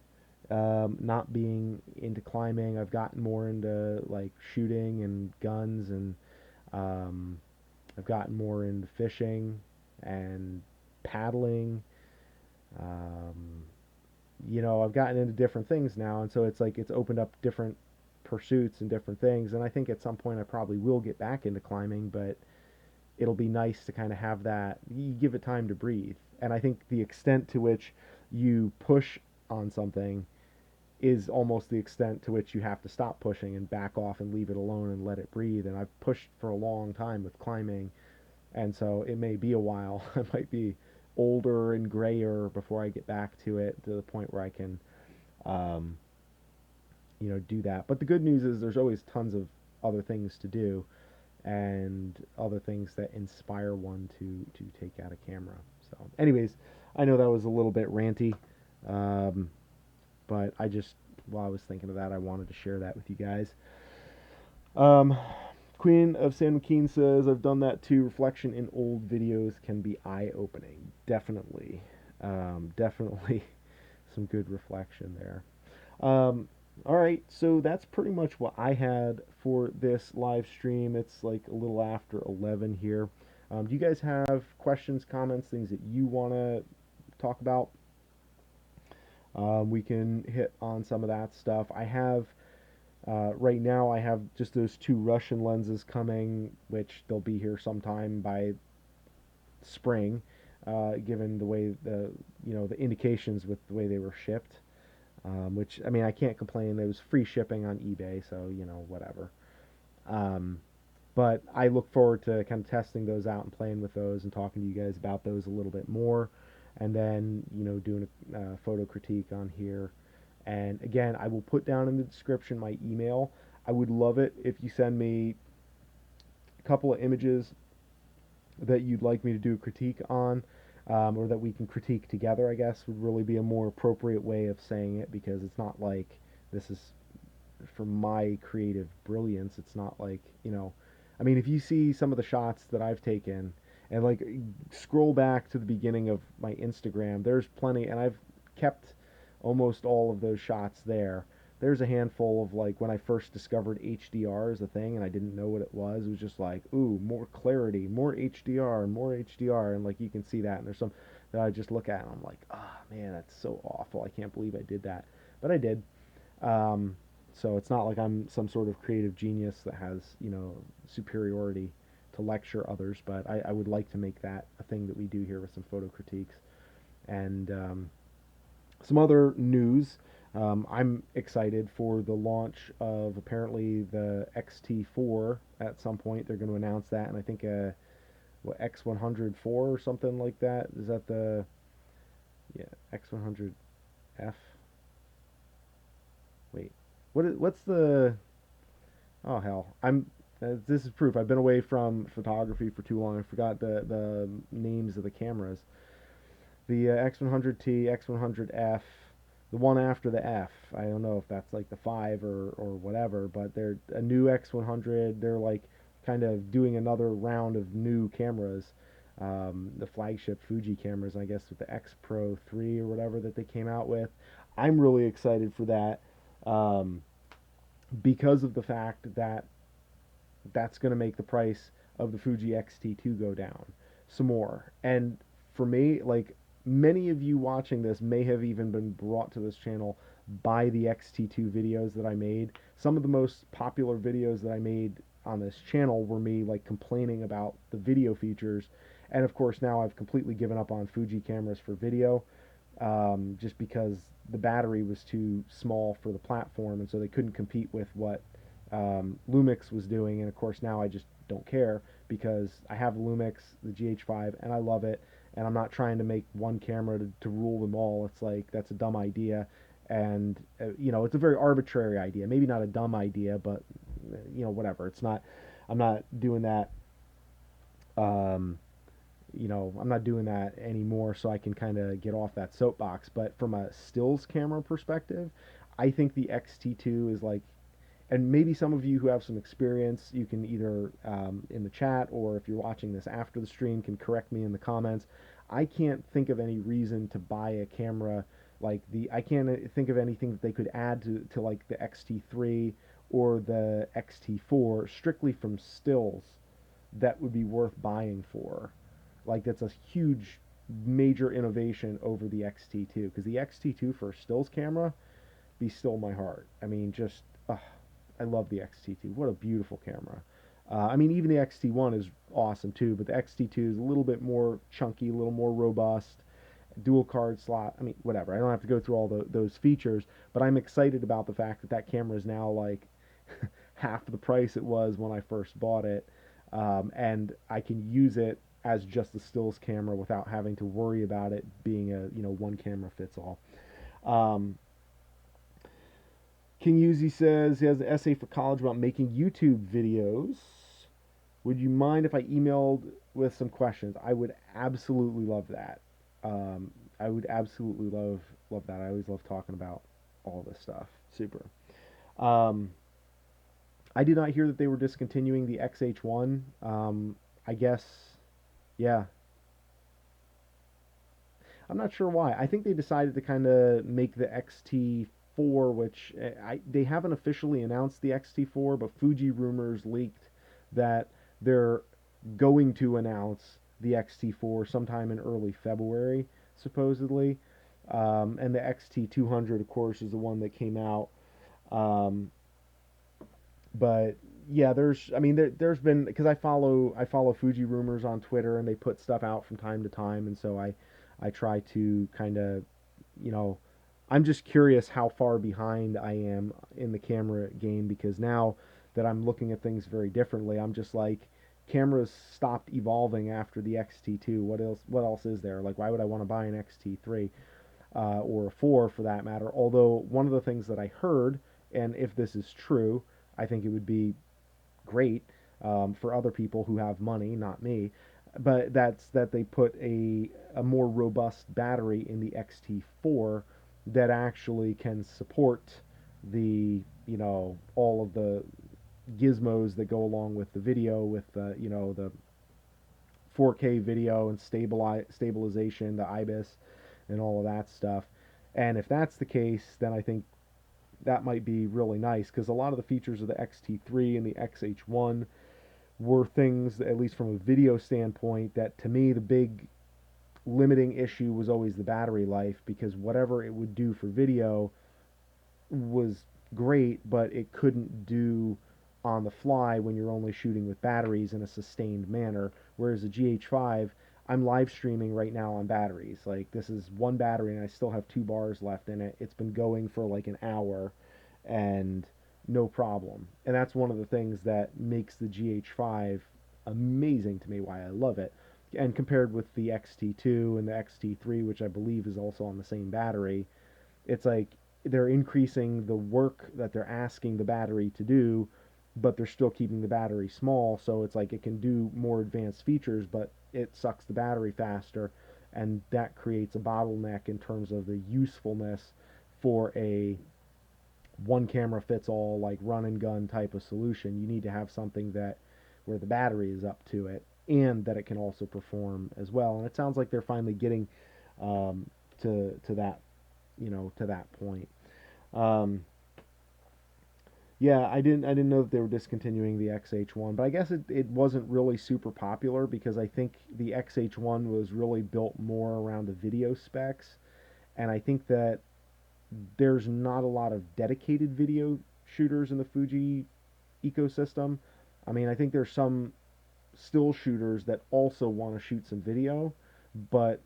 not being into climbing. I've gotten more into like shooting and guns, and um, I've gotten more into fishing and paddling. Um, you know, I've gotten into different things now, and so it's like it's opened up different pursuits and different things. And I think at some point I probably will get back into climbing, but it'll be nice to kind of have that. You give it time to breathe, and I think the extent to which you push on something is almost the extent to which you have to stop pushing and back off and leave it alone and let it breathe. And I've pushed for a long time with climbing, and so it may be a while. I might be older and grayer before I get back to it, to the point where I can, um, you know, do that. But the good news is there's always tons of other things to do, and other things that inspire one to take out a camera. So, anyways, I know that was a little bit ranty, um, but I just, while I was thinking of that, I wanted to share that with you guys. Um, Queen of San Joaquin says, "I've done that too. Reflection in old videos can be eye-opening." Definitely. Definitely some good reflection there. Um, all right, so that's pretty much what I had for this live stream. It's like a little after 11 here. Do you guys have questions, comments, things that you want to talk about? We can hit on some of that stuff. I have right now, I have just those two Russian lenses coming, which they'll be here sometime by spring, given the way the, you know, the indications with the way they were shipped. Which, I mean, I can't complain. It was free shipping on eBay, so, you know, whatever. Um, but I look forward to kind of testing those out and playing with those and talking to you guys about those a little bit more. and then, you know, doing a photo critique on here. And again, I will put down in the description my email. I would love it if you send me a couple of images that you'd like me to do a critique on, or that we can critique together, I guess, would really be a more appropriate way of saying it, because it's not like this is for my creative brilliance. It's not like, you know, I mean, if you see some of the shots that I've taken, and like scroll back to the beginning of my Instagram, there's plenty, and I've kept almost all of those shots there. There's a handful of, like, when I first discovered HDR as a thing and I didn't know what it was just like, ooh, more clarity, more HDR, more HDR, and like you can see that. And there's some that I just look at and I'm like, ah, oh, man, that's so awful. I can't believe I did that, but I did. Um, so it's not like I'm some sort of creative genius that has, you know, superiority to lecture others, but I would like to make that a thing that we do here with some photo critiques. And some other news. I'm excited for the launch of apparently the XT4 at some point. They're going to announce that, and I think what, X104 or something like that. Is that the, yeah, X100F? Wait, what's the, oh hell, this is proof. I've been away from photography for too long. I forgot the names of the cameras. The X100T, X100F, the one after the F. I don't know if that's like the 5 or whatever, but they're a new X100. They're like kind of doing another round of new cameras. The flagship Fuji cameras, I guess, with the X Pro 3 or whatever that they came out with. I'm really excited for that, um, because of the fact that that's going to make the price of the Fuji XT2 go down some more. And for me, like, many of you watching this may have even been brought to this channel by the XT2 videos that I made. Some of the most popular videos that I made on this channel were me like complaining about the video features. And of course now I've completely given up on Fuji cameras for video, just because the battery was too small for the platform, and so they couldn't compete with what Lumix was doing. And of course now I just don't care, because I have the Lumix, the GH5, and I love it, and I'm not trying to make one camera to rule them all. It's like, that's a dumb idea, and you know, it's a very arbitrary idea. Maybe not a dumb idea, but you know, whatever. It's not, I'm not doing that, um, you know, I'm not doing that anymore, so I can kind of get off that soapbox. But from a stills camera perspective, I think the XT2 is like, and maybe some of you who have some experience, you can either, in the chat, or if you're watching this after the stream, can correct me in the comments. I can't think of any reason to buy a camera like I can't think of anything that they could add to like the XT3 or the XT4 strictly from stills that would be worth buying for. Like, that's a huge major innovation over the XT2, because the XT2 for a stills camera, be still my heart. I mean, just, I love the XT2. What a beautiful camera. I mean, even the XT1 is awesome too, but the XT2 is a little bit more chunky, a little more robust, dual card slot. I mean, whatever. I don't have to go through all those features, but I'm excited about the fact that that camera is now like half the price it was when I first bought it, and I can use it as just a stills camera without having to worry about it being a, you know, one camera fits all. Um, King Uzi says he has an essay for college about making YouTube videos. Would you mind if I emailed with some questions? I would absolutely love that. I would absolutely love that. I always love talking about all this stuff. Super. Um, I did not hear that they were discontinuing the XH1. I guess, yeah. I'm not sure why. I think they decided to kind of make the XT4, which they haven't officially announced the XT4, but Fuji rumors leaked that they're going to announce the XT4 sometime in early February, supposedly. And the XT200, of course, is the one that came out. Um, but yeah, I mean, there's been, because I follow Fuji rumors on Twitter, and they put stuff out from time to time, and so I try to kind of, you know, I'm just curious how far behind I am in the camera game, because now that I'm looking at things very differently, I'm just like, cameras stopped evolving after the XT2. What else is there? Like, why would I want to buy an XT3 or a 4 for that matter? Although one of the things that I heard, and if this is true, I think it would be great for other people who have money, not me. But that's that they put a more robust battery in the XT4 that actually can support the, all of the gizmos that go along with the video, with the 4K video and stabilization, the IBIS, and all of that stuff. And if that's the case, then I think that might be really nice, because a lot of the features of the XT3 and the XH1 were things, at least from a video standpoint, that to me the big limiting issue was always the battery life, because whatever it would do for video was great, but it couldn't do on the fly when you're only shooting with batteries in a sustained manner. Whereas the GH5, I'm live streaming right now on batteries. Like, this is one battery and I still have 2 bars left in it. It's been going for like an hour and no problem. And that's one of the things that makes the GH5 amazing to me, why I love it. And compared with the XT2 and the XT3, which I believe is also on the same battery, it's like they're increasing the work that they're asking the battery to do, but they're still keeping the battery small, so it's like it can do more advanced features, but it sucks the battery faster, and that creates a bottleneck in terms of the usefulness for a one camera fits all, like run and gun type of solution. You need to have something that where the battery is up to it and that it can also perform as well. And it sounds like they're finally getting to that, to that point. Um, yeah, I didn't know that they were discontinuing the XH1, but I guess it wasn't really super popular, because I think the XH1 was really built more around the video specs, and I think that there's not a lot of dedicated video shooters in the Fuji ecosystem. I mean, I think there's some still shooters that also want to shoot some video, but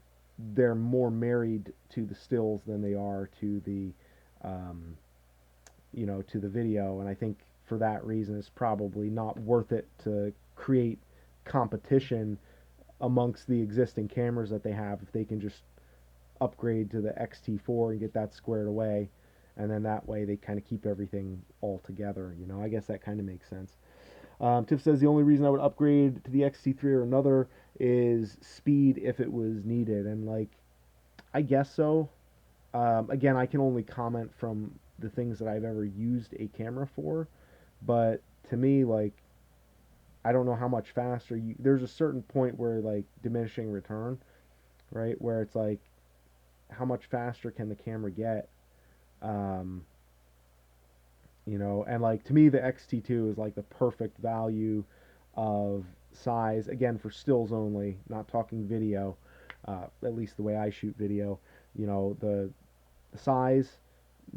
they're more married to the stills than they are to the um, to the video. And I think for that reason, it's probably not worth it to create competition amongst the existing cameras that they have if they can just upgrade to the XT4 and get that squared away, and then that way they kind of keep everything all together. I guess that kind of makes sense. Tiff says the only reason I would upgrade to the XT3 or another is speed if it was needed, and like, I guess so. Again, I can only comment from the things that I've ever used a camera for, but to me, like, I don't know how much faster there's a certain point where, like, diminishing return, right? Where it's like, how much faster can the camera get? Um, and like, to me, the XT2 is like the perfect value of size. Again, for stills only, not talking video. At least the way I shoot video, the size,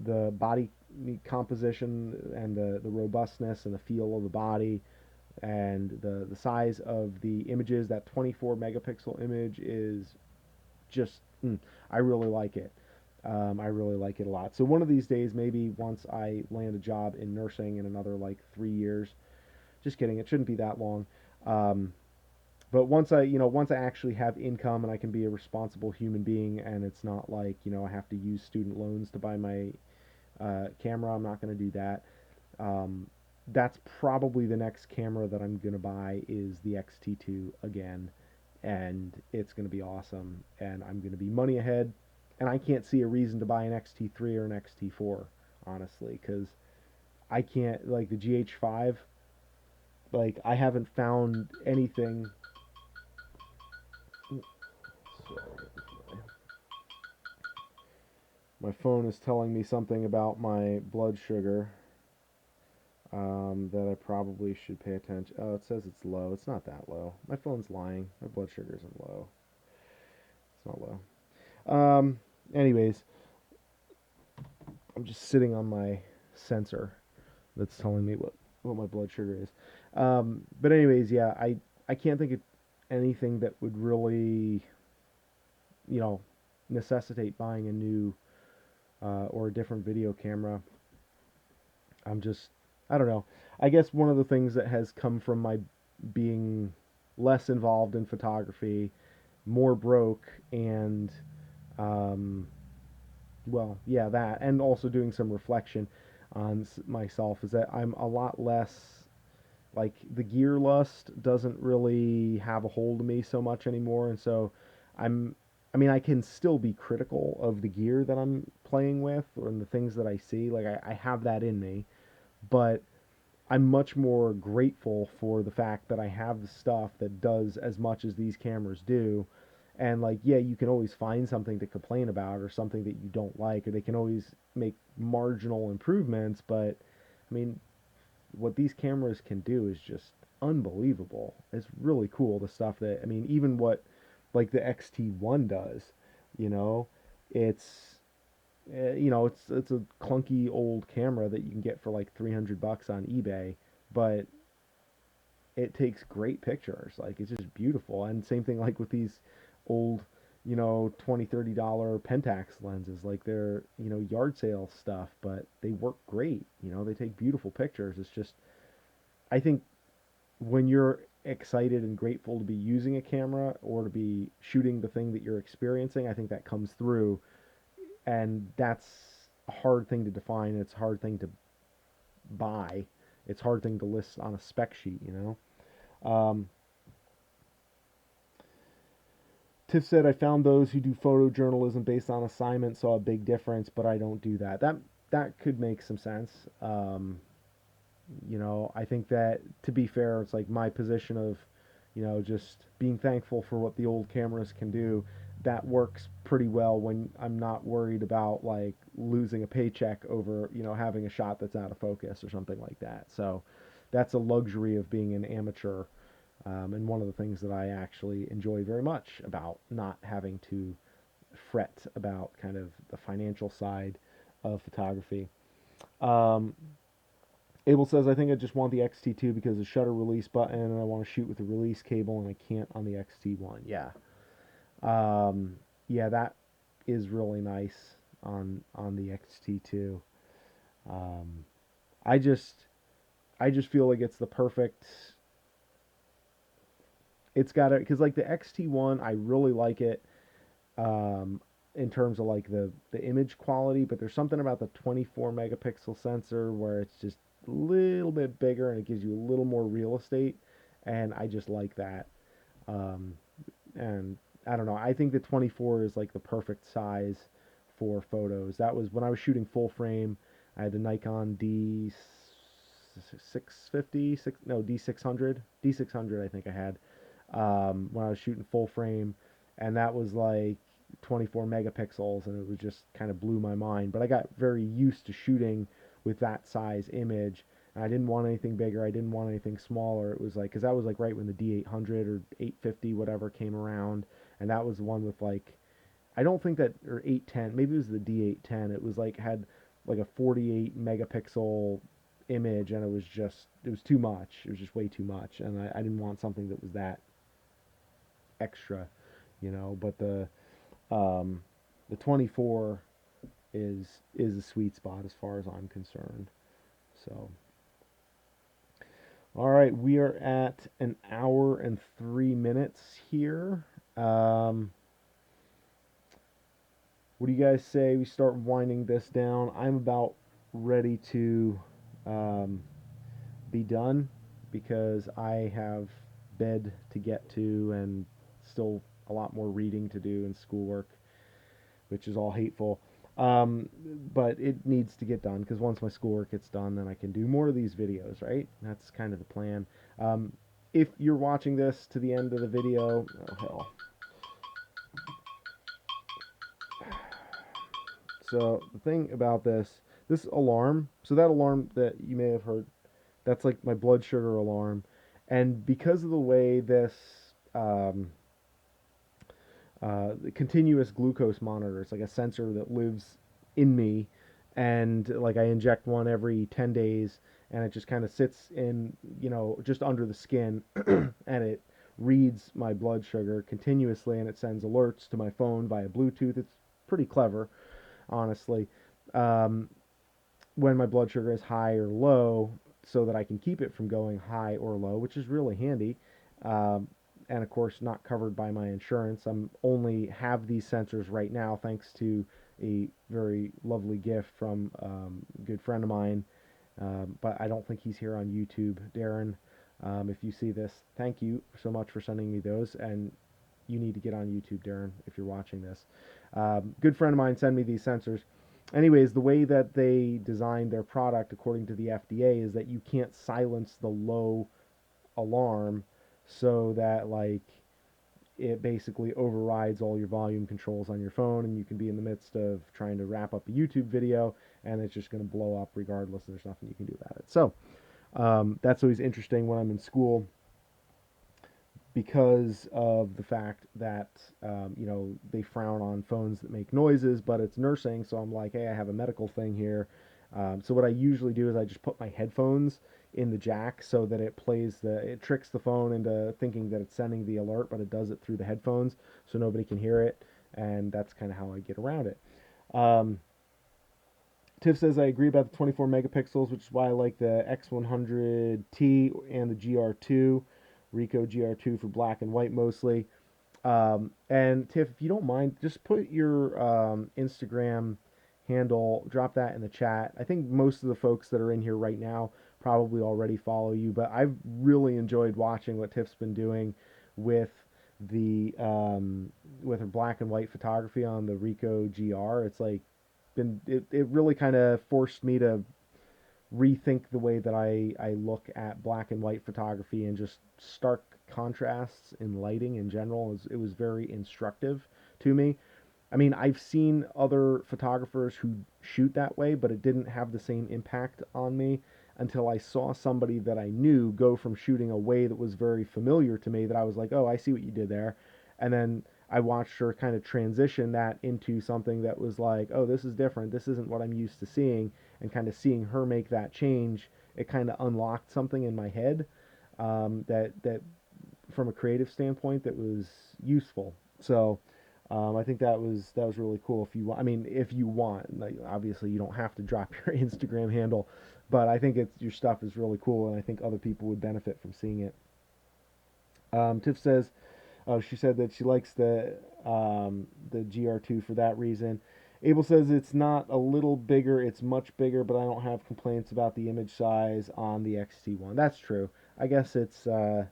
the body composition, and the robustness and the feel of the body, and the size of the images. That 24 megapixel image is just, I really like it. I really like it a lot. So one of these days, maybe once I land a job in nursing in another like 3 years, just kidding, it shouldn't be that long. Um, but once I actually have income and I can be a responsible human being, and it's not like, I have to use student loans to buy my camera, I'm not going to do that. Um, that's probably the next camera that I'm going to buy, is the XT2 again, and it's going to be awesome, and I'm going to be money ahead, and I can't see a reason to buy an XT3 or an XT4, honestly, because I can't, like, the GH5, like, I haven't found anything. Sorry, my phone is telling me something about my blood sugar, that I probably should pay attention. Oh, it says it's low. It's not that low. My phone's lying. My blood sugar isn't low. It's not low. Anyways, I'm just sitting on my sensor that's telling me what my blood sugar is. But anyways, yeah, I can't think of anything that would really, you know, necessitate buying a new or a different video camera. I'm just, I don't know. I guess one of the things that has come from my being less involved in photography, more broke, and um, well, yeah, that, and also doing some reflection on myself, is that I'm a lot less, like, the gear lust doesn't really have a hold of me so much anymore, and so I'm I mean, I can still be critical of the gear that I'm playing with and the things that I see. Like, I have that in me, but I'm much more grateful for the fact that I have the stuff that does as much as these cameras do. And, like, yeah, you can always find something to complain about or something that you don't like, or they can always make marginal improvements, but I mean, what these cameras can do is just unbelievable. It's really cool, the stuff that, I mean, even what like the XT1 does, you know, it's it's a clunky old camera that you can get for like 300 bucks on eBay, but it takes great pictures. Like, it's just beautiful. And same thing like with these old, $20-$30 Pentax lenses. Like, they're, yard sale stuff, but they work great. They take beautiful pictures. It's just, I think when you're excited and grateful to be using a camera or to be shooting the thing that you're experiencing, I think that comes through. And that's a hard thing to define. It's a hard thing to buy. It's a hard thing to list on a spec sheet. Tiff said, I found those who do photojournalism based on assignment saw a big difference, but I don't do that. That could make some sense. I think that, to be fair, it's like my position of, just being thankful for what the old cameras can do. That works pretty well when I'm not worried about, like, losing a paycheck over, having a shot that's out of focus or something like that. So that's a luxury of being an amateur, and one of the things that I actually enjoy very much about not having to fret about kind of the financial side of photography. Um, Abel says, I think I just want the XT2 because of the shutter release button, and I want to shoot with the release cable, and I can't on the XT1. Yeah. Yeah, that is really nice on the XT2. Um, I just I just feel like it's the perfect. It's got it because, like, the XT1, I really like it, um, in terms of, like, the image quality, but there's something about the 24 megapixel sensor where it's just a little bit bigger and it gives you a little more real estate, and I just like that. Um, and I don't know. I think the 24 is like the perfect size for photos. That was when I was shooting full frame. I had the Nikon D650, no, D600, I think I had, when I was shooting full frame, and that was like 24 megapixels, and it was just kind of blew my mind. But I got very used to shooting with that size image. And I didn't want anything bigger. I didn't want anything smaller. It was like, because that was like right when the D800 or 850 whatever came around, and that was the one with, like, I don't think that, or 810, maybe it was the D810. It was like, had like a 48 megapixel image, and it was too much. It was just way too much, and I didn't want something that was that extra. But um, the 24 is a sweet spot as far as I'm concerned. So, all right, we are at an hour and 3 minutes here. Um, what do you guys say we start winding this down? I'm about ready to um, be done because I have bed to get to and still a lot more reading to do and schoolwork, which is all hateful. But it needs to get done because once my schoolwork gets done, then I can do more of these videos, right? That's kind of the plan. Um, if you're watching this to the end of the video, oh hell. So the thing about this alarm, so that alarm that you may have heard, that's like my blood sugar alarm, and because of the way this um, continuous glucose monitor. It's like a sensor that lives in me, and like I inject one every 10 days, and it just kind of sits in, just under the skin, and it reads my blood sugar continuously, and it sends alerts to my phone via Bluetooth. It's pretty clever, honestly. Um, when my blood sugar is high or low, so that I can keep it from going high or low, which is really handy. Um, and of course, not covered by my insurance. I'm only have these sensors right now thanks to a very lovely gift from a good friend of mine. But I don't think he's here on YouTube. Darren, if you see this, thank you so much for sending me those. And you need to get on YouTube, Darren, if you're watching this. Good friend of mine sent me these sensors. Anyways, the way that they designed their product, according to the FDA, is that you can't silence the low alarm, so that like it basically overrides all your volume controls on your phone, and you can be in the midst of trying to wrap up a YouTube video, and it's just going to blow up regardless. There's nothing you can do about it. So that's always interesting when I'm in school, because of the fact that they frown on phones that make noises, but it's nursing. So I'm like, hey, I have a medical thing here. So what I usually do is I just put my headphones in the jack so that it tricks the phone into thinking that it's sending the alert, but it does it through the headphones, so nobody can hear it, and that's kind of how I get around it. Um, Tiff says I agree about the 24 megapixels, which is why I like the X100T and the GR2, Ricoh GR2 for black and white mostly. And Tiff, if you don't mind, just put your Instagram handle, drop that in the chat. I think most of the folks that are in here right now probably already follow you, but I've really enjoyed watching what Tiff's been doing with with her black and white photography on the Ricoh GR. It's like it really kind of forced me to rethink the way that I look at black and white photography, and just stark contrasts in lighting in general. It was very instructive to me. I mean, I've seen other photographers who shoot that way, but it didn't have the same impact on me until I saw somebody that I knew go from shooting a way that was very familiar to me, that I was like, oh, I see what you did there. And then I watched her kind of transition that into something that was like, oh, this is different. This isn't what I'm used to seeing. And kind of seeing her make that change, it kind of unlocked something in my head, that from a creative standpoint, that was useful. So I think that was really cool. If you want, I mean, if you want, like, obviously you don't have to drop your Instagram handle, but I think your stuff is really cool, and I think other people would benefit from seeing it. Tiff says, she said that she likes the GR2 for that reason. Abel says it's not a little bigger, it's much bigger, but I don't have complaints about the image size on the XT1. That's true. I guess it's I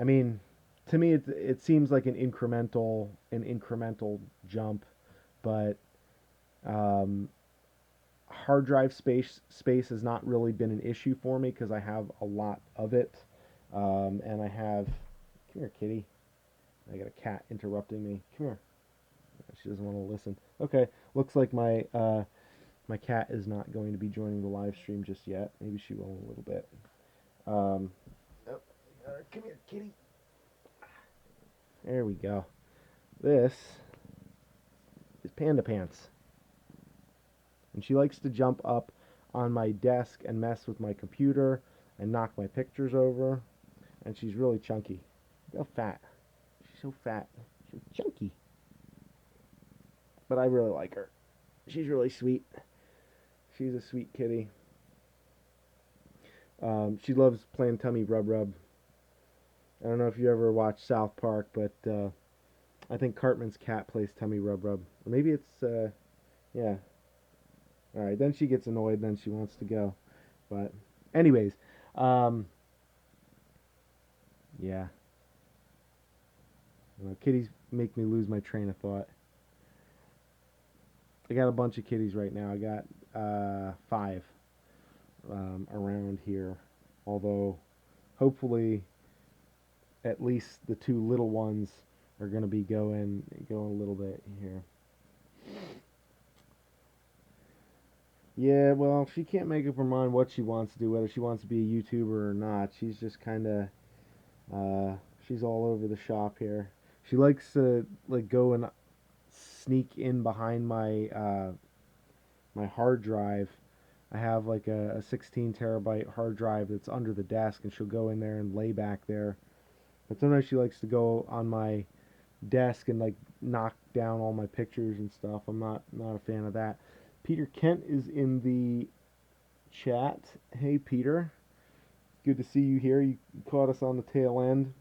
mean, to me, it seems like an incremental jump, but um, hard drive space has not really been an issue for me because I have a lot of it, and I have. Come here, kitty. I got a cat interrupting me. Come here. She doesn't want to listen. Okay, looks like my cat is not going to be joining the live stream just yet. Maybe she will in a little bit. Oh, come here, kitty. There we go. This is Panda Pants. And she likes to jump up on my desk and mess with my computer and knock my pictures over. And she's really chunky. Look how fat. She's so fat. She's chunky. But I really like her. She's really sweet. She's a sweet kitty. She loves playing tummy rub rub. I don't know if you ever watched South Park, but I think Cartman's cat plays tummy rub rub. Or maybe it's, yeah. Alright, then she gets annoyed, then she wants to go. But, anyways, yeah. Kitties make me lose my train of thought. I got a bunch of kitties right now. I got 5 around here. Although, hopefully, at least the 2 little ones are going to be going a little bit here. Yeah, well, she can't make up her mind what she wants to do, whether she wants to be a YouTuber or not. She's just kind of, she's all over the shop here. She likes to like go and sneak in behind my hard drive. I have like a 16 terabyte hard drive that's under the desk, and she'll go in there and lay back there. But sometimes she likes to go on my desk and like knock down all my pictures and stuff. I'm not a fan of that. Peter Kent is in the chat. Hey, Peter. Good to see you here. You caught us on the tail end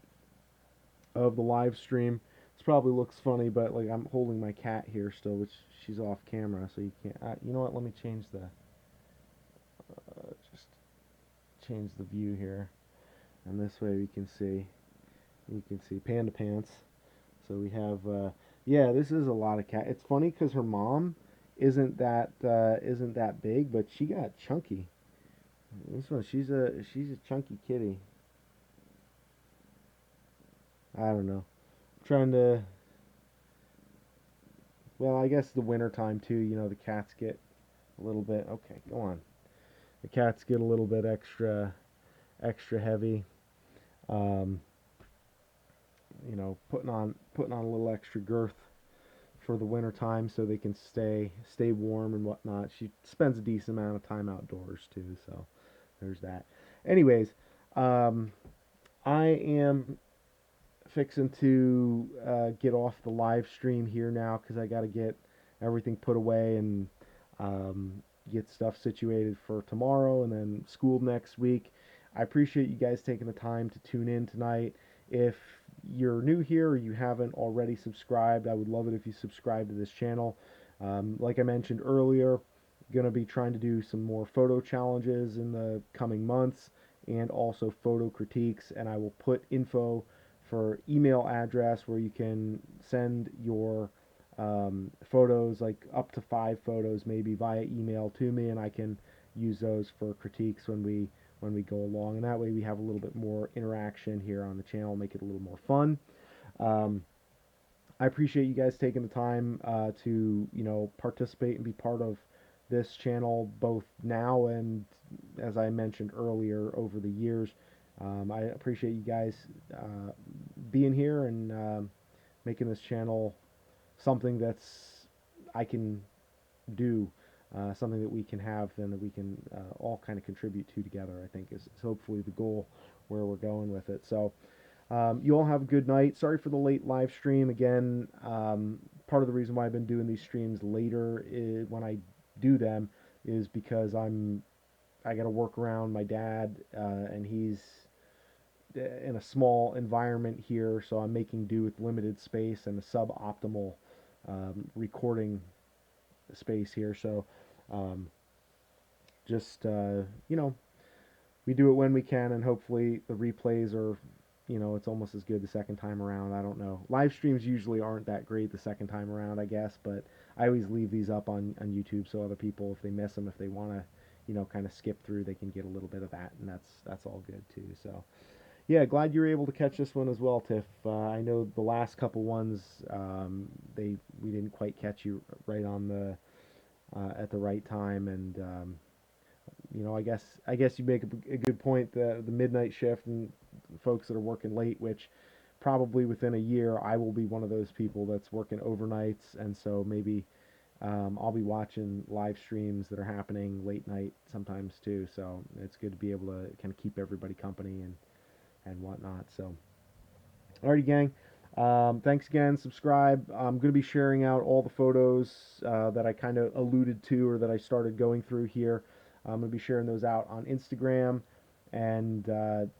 of the live stream. This probably looks funny, but like I'm holding my cat here still, which she's off camera, so you can't. You know what? Let me change the just change the view here, and this way we can see. You can see Panda Pants. So we have, yeah, this is a lot of cat. It's funny because her mom isn't that big, but she got chunky. This one, she's a chunky kitty. I don't know. Trying to, well, I guess the winter time too. You know, the cats get a little bit. Okay, go on. The cats get a little bit extra heavy. Um, you know, putting on a little extra girth for the winter time so they can stay warm and whatnot. She spends a decent amount of time outdoors too, so there's that. Anyways, um, I am fixing to get off the live stream here now because I got to get everything put away and get stuff situated for tomorrow and then school next week. I appreciate you guys taking the time to tune in tonight. If you're new here or you haven't already subscribed, I would love it if you subscribe to this channel. Like I mentioned earlier, going to be trying to do some more photo challenges in the coming months and also photo critiques, and I will put info for email address where you can send your photos, like up to 5 photos maybe, via email to me, and I can use those for critiques when we go along, and that way we have a little bit more interaction here on the channel, make it a little more fun. um, I appreciate you guys taking the time to participate and be part of this channel both now and, as I mentioned earlier, over the years. I appreciate you guys being here and making this channel something that's I can do, something that we can have and that we can all kind of contribute to together. I think is hopefully the goal where we're going with it. So you all have a good night. Sorry for the late live stream again. Part of the reason why I've been doing these streams later when I do them is because I got to work around my dad, and he's in a small environment here, so I'm making do with limited space and a suboptimal recording space here. So um, just we do it when we can, and hopefully the replays are, it's almost as good the second time around. I don't know. Live streams usually aren't that great the second time around, I guess, but I always leave these up on YouTube so other people, if they miss them, if they want to, kind of skip through, they can get a little bit of that, and that's all good too. So yeah, glad you were able to catch this one as well, Tiff. I know the last couple ones, we didn't quite catch you right on the at the right time, and I guess you make a good point. The midnight shift and folks that are working late, which probably within a year I will be one of those people that's working overnights, and so maybe I'll be watching live streams that are happening late night sometimes too. So it's good to be able to kind of keep everybody company and whatnot. So, alrighty, gang. Thanks again. Subscribe. I'm going to be sharing out all the photos that I kind of alluded to or that I started going through here. I'm going to be sharing those out on Instagram. And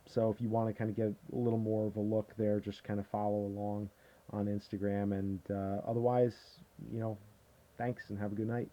so if you want to kind of get a little more of a look there, just kind of follow along on Instagram. And otherwise, thanks and have a good night.